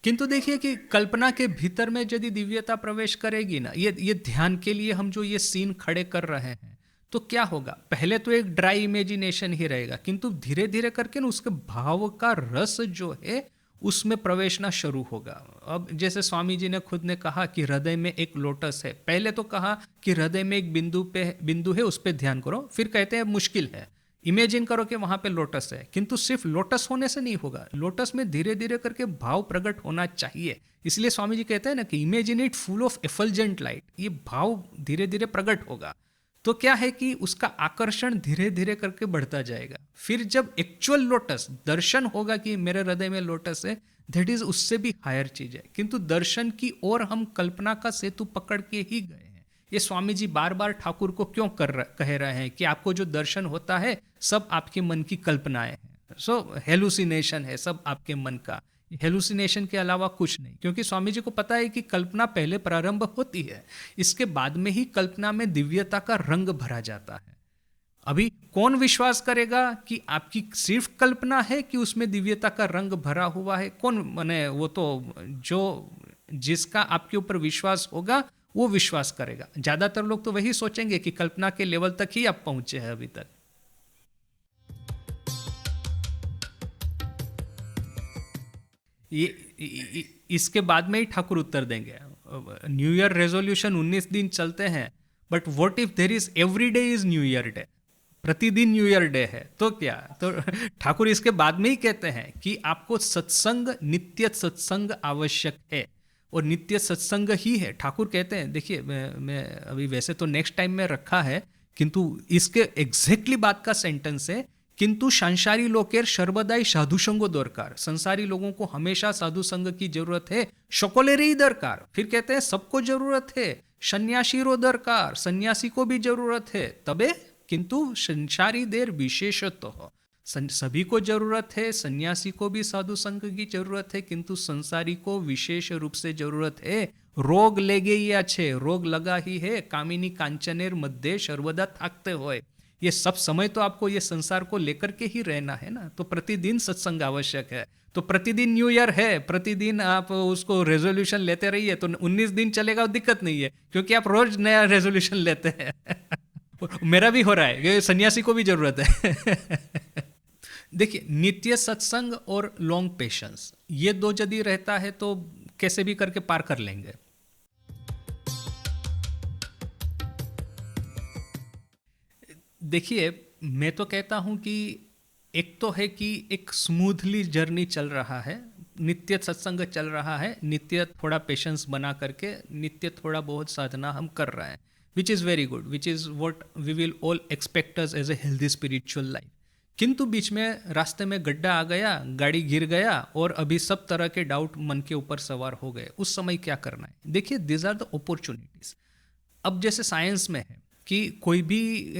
किंतु देखिए कि कल्पना के भीतर में यदि दिव्यता प्रवेश करेगी ना, ये ध्यान के लिए हम जो ये सीन खड़े कर रहे हैं, तो क्या होगा? पहले तो एक ड्राई इमेजिनेशन ही रहेगा, किंतु धीरे धीरे करके ना उसके भाव का रस जो है उसमें प्रवेशना शुरू होगा। अब जैसे स्वामी जी ने खुद ने कहा कि हृदय में एक लोटस है। पहले तो कहा कि हृदय में एक बिंदु है, उस पर ध्यान करो। फिर कहते हैं मुश्किल है, इमेजिन करो कि वहां पे लोटस है। किंतु सिर्फ लोटस होने से नहीं होगा, लोटस में धीरे धीरे करके भाव प्रकट होना चाहिए। इसलिए स्वामी जी कहते हैं ना कि imagine it full of effulgent light. ये भाव धीरे धीरे प्रकट होगा, तो क्या है कि उसका आकर्षण धीरे धीरे करके बढ़ता जाएगा। फिर जब एक्चुअल लोटस दर्शन होगा कि मेरे हृदय में लोटस है, दैट इज उससे भी हायर चीज है। किंतु दर्शन की ओर हम कल्पना का सेतु पकड़ के ही गए हैं। ये स्वामी जी बार बार ठाकुर को क्यों कह रहे हैं कि आपको जो दर्शन होता है सब आपके मन की कल्पनाएं हैं, हेलुसिनेशन है सब आपके मन का, हेलुसिनेशन के अलावा कुछ नहीं। क्योंकि स्वामी जी को पता है कि कल्पना पहले प्रारंभ होती है, इसके बाद में ही कल्पना में दिव्यता का रंग भरा जाता है। अभी कौन विश्वास करेगा कि आपकी सिर्फ कल्पना है कि उसमें दिव्यता का रंग भरा हुआ है? कौन माने? वो तो जो जिसका आपके ऊपर विश्वास होगा वो विश्वास करेगा। ज्यादातर लोग तो वही सोचेंगे कि कल्पना के लेवल तक ही आप पहुंचे हैं अभी तक। इसके बाद में ही ठाकुर उत्तर देंगे। न्यू ईयर रेजोल्यूशन 19 दिन चलते हैं, but what if there is every day is new year day? प्रतिदिन न्यू ईयर डे है तो क्या? तो ठाकुर इसके बाद में ही कहते हैं कि आपको सत्संग, नित्य सत्संग आवश्यक है, और नित्य सत्संग ही है। ठाकुर कहते हैं, देखिए मैं अभी वैसे तो नेक्स्ट टाइम में रखा है, किंतु इसके एग्जैक्टली बात का सेंटेंस है, किंतु संसारी लोकेर सर्वदाई साधु संगो दरकार। संसारी लोगों को हमेशा साधु संग की जरूरत है, शकलेरी दरकार। फिर कहते हैं सबको जरूरत है, सन्यासी रो दरकार, सन्यासी को भी जरूरत है, तबे किंतु संसारी देर विशेषतः सभी को जरूरत है, सन्यासी को भी साधु संग की जरूरत है, किंतु संसारी को विशेष रूप से जरूरत है। रोग लेगे ही अच्छे, रोग लगा ही है, कामिनी कांचनेर मध्य सर्वदा थाकते होए। ये सब समय तो आपको ये संसार को लेकर के ही रहना है ना, तो प्रतिदिन सत्संग आवश्यक है। तो प्रतिदिन न्यू ईयर है, प्रतिदिन आप उसको रेजोल्यूशन लेते रहिए, तो 19 दिन चलेगा, दिक्कत नहीं है, क्योंकि आप रोज नया रेजोल्यूशन लेते हैं। मेरा भी हो रहा है, सन्यासी को भी जरूरत है। देखिए, नित्य सत्संग और लॉन्ग पेशेंस, ये दो यदि रहता है तो कैसे भी करके पार कर लेंगे। देखिए, मैं तो कहता हूं कि एक तो है कि एक स्मूथली जर्नी चल रहा है, नित्य सत्संग चल रहा है, नित्य थोड़ा पेशेंस बना करके नित्य थोड़ा बहुत साधना हम कर रहे हैं, which is very good, which is what we will all expect us as a healthy spiritual life. किंतु बीच में रास्ते में गड्ढा आ गया, गाड़ी गिर गया, और अभी सब तरह के डाउट मन के ऊपर सवार हो गए। उस समय क्या करना है? देखिए, दिस आर द अपॉर्चुनिटीज। अब जैसे साइंस में है कि कोई भी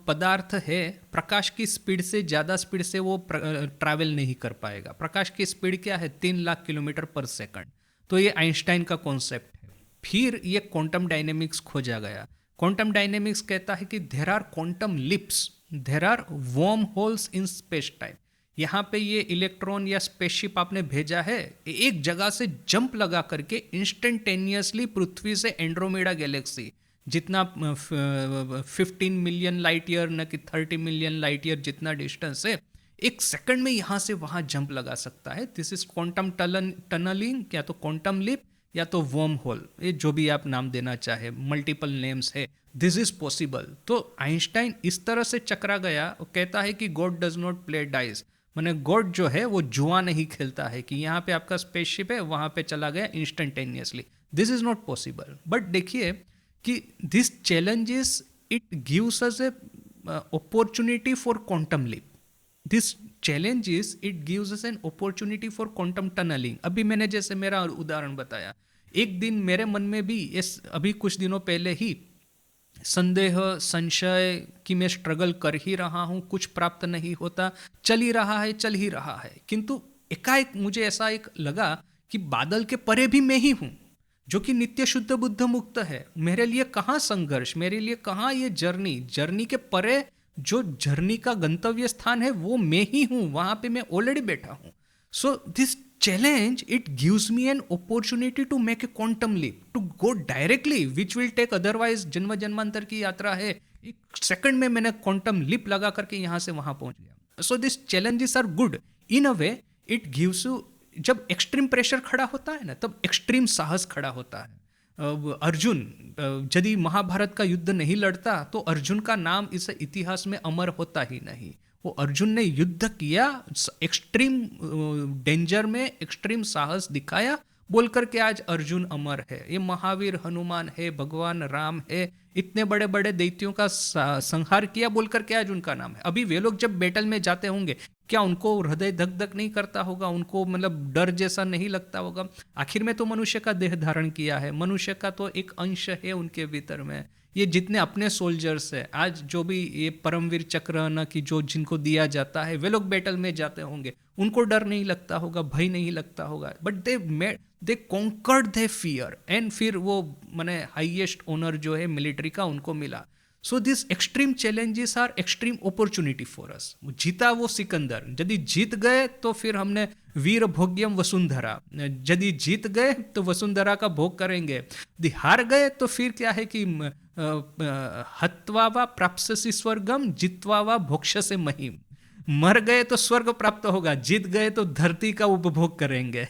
पदार्थ है, प्रकाश की स्पीड से ज़्यादा स्पीड से वो ट्रैवल नहीं कर पाएगा। प्रकाश की स्पीड क्या है? 3 लाख किलोमीटर पर सेकंड। तो ये आइंस्टाइन का कॉन्सेप्ट है। फिर ये क्वांटम डायनेमिक्स खोजा गया, क्वांटम डायनेमिक्स कहता है कि there are quantum leaps, there are worm holes in space time. यहाँ पे ये इलेक्ट्रॉन या स्पेसशिप आपने भेजा है, एक जगह से जंप लगा करके इंस्टेंटेनियसली पृथ्वी से एंड्रोमेडा गैलेक्सी, जितना 15 मिलियन लाइट ईयर न कि 30 मिलियन लाइट ईयर जितना डिस्टेंस है, एक सेकंड में यहाँ से वहाँ जंप लगा सकता है। दिस इज क्वांटम टनलिंग, या तो क्वांटम लिप या तो वर्म होल, ये जो भी आप नाम देना चाहे, मल्टीपल नेम्स है, दिस इज पॉसिबल। तो आइंस्टाइन इस तरह से चकरा गया, वो कहता है कि God does not play dice, मैंने गॉड जो है वो जुआ नहीं खेलता है कि यहाँ पे आपका स्पेसशिप है वहाँ पे चला गया instantaneously, this is not possible. But देखिए कि this challenges it gives us a opportunity for quantum leap, this challenges it gives us an opportunity for quantum tunneling. अभी मैंने जैसे मेरा उदाहरण बताया, एक दिन मेरे मन में भी इस अभी कुछ दिनों पहले ही संदेह, संशय कि मैं स्ट्रगल कर ही रहा हूँ, कुछ प्राप्त नहीं होता, चल ही रहा है, चल ही रहा है, किंतु एकाएक मुझे ऐसा एक लगा कि बादल के परे भी मैं ही हूँ, जो कि नित्य शुद्ध बुद्ध मुक्त है। मेरे लिए कहाँ संघर्ष, मेरे लिए कहाँ ये जर्नी के परे जो जर्नी का गंतव्य स्थान है वो मैं ही हूँ, वहाँ पे मैं ऑलरेडी बैठा हूँ। So this challenge it gives me an opportunity to make a quantum leap, to go directly which will take otherwise जन्म जन्मांतर की यात्रा है, एक सेकंड में मैंने क्वांटम लिप लगा करके यहाँ से वहाँ पहुँच गया। So this challenges are good in a way, it gives you, जब एक्सट्रीम प्रेशर खड़ा होता है ना तब एक्सट्रीम साहस खड़ा होता है। अर्जुन यदि महाभारत का युद्ध नहीं लड़ता तो अर्जुन का नाम इस इतिहास में अमर होता ही नहीं। वो अर्जुन ने युद्ध किया, एक्सट्रीम डेंजर में एक्सट्रीम साहस दिखाया, बोल करके आज अर्जुन अमर है। ये महावीर हनुमान है, भगवान राम है, इतने बड़े बड़े दैत्यों का संहार किया, बोल करके आज उनका नाम है। अभी वे लोग जब बैटल में जाते होंगे, क्या उनको हृदय धक धक नहीं करता होगा, उनको मतलब डर जैसा नहीं लगता होगा? आखिर में तो मनुष्य का देह धारण किया है, मनुष्य का तो एक अंश है उनके भीतर में। ये जितने अपने सोल्जर्स है, आज जो भी ये परमवीर चक्र न कि जो जिनको दिया जाता है, वे लोग बैटल में जाते होंगे, उनको डर नहीं लगता होगा, भय नहीं लगता होगा, but they conquered the fear, and फिर वो माने हाईएस्ट ऑनर जो है मिलिट्री का उनको मिला। So this extreme challenges are extreme opportunity for us. जीता वो सिकंदर, यदि जीत गए तो फिर हमने वीर भोग्यम वसुंधरा, यदि जीत गए तो वसुंधरा का भोग करेंगे, यदि हार गए तो फिर क्या है कि हत्वा वा प्राप्स्यसि स्वर्गम जित्वा वा भोक्ष्यसे महीम, मर गए तो स्वर्ग प्राप्त होगा, जीत गए तो धरती का उपभोग करेंगे।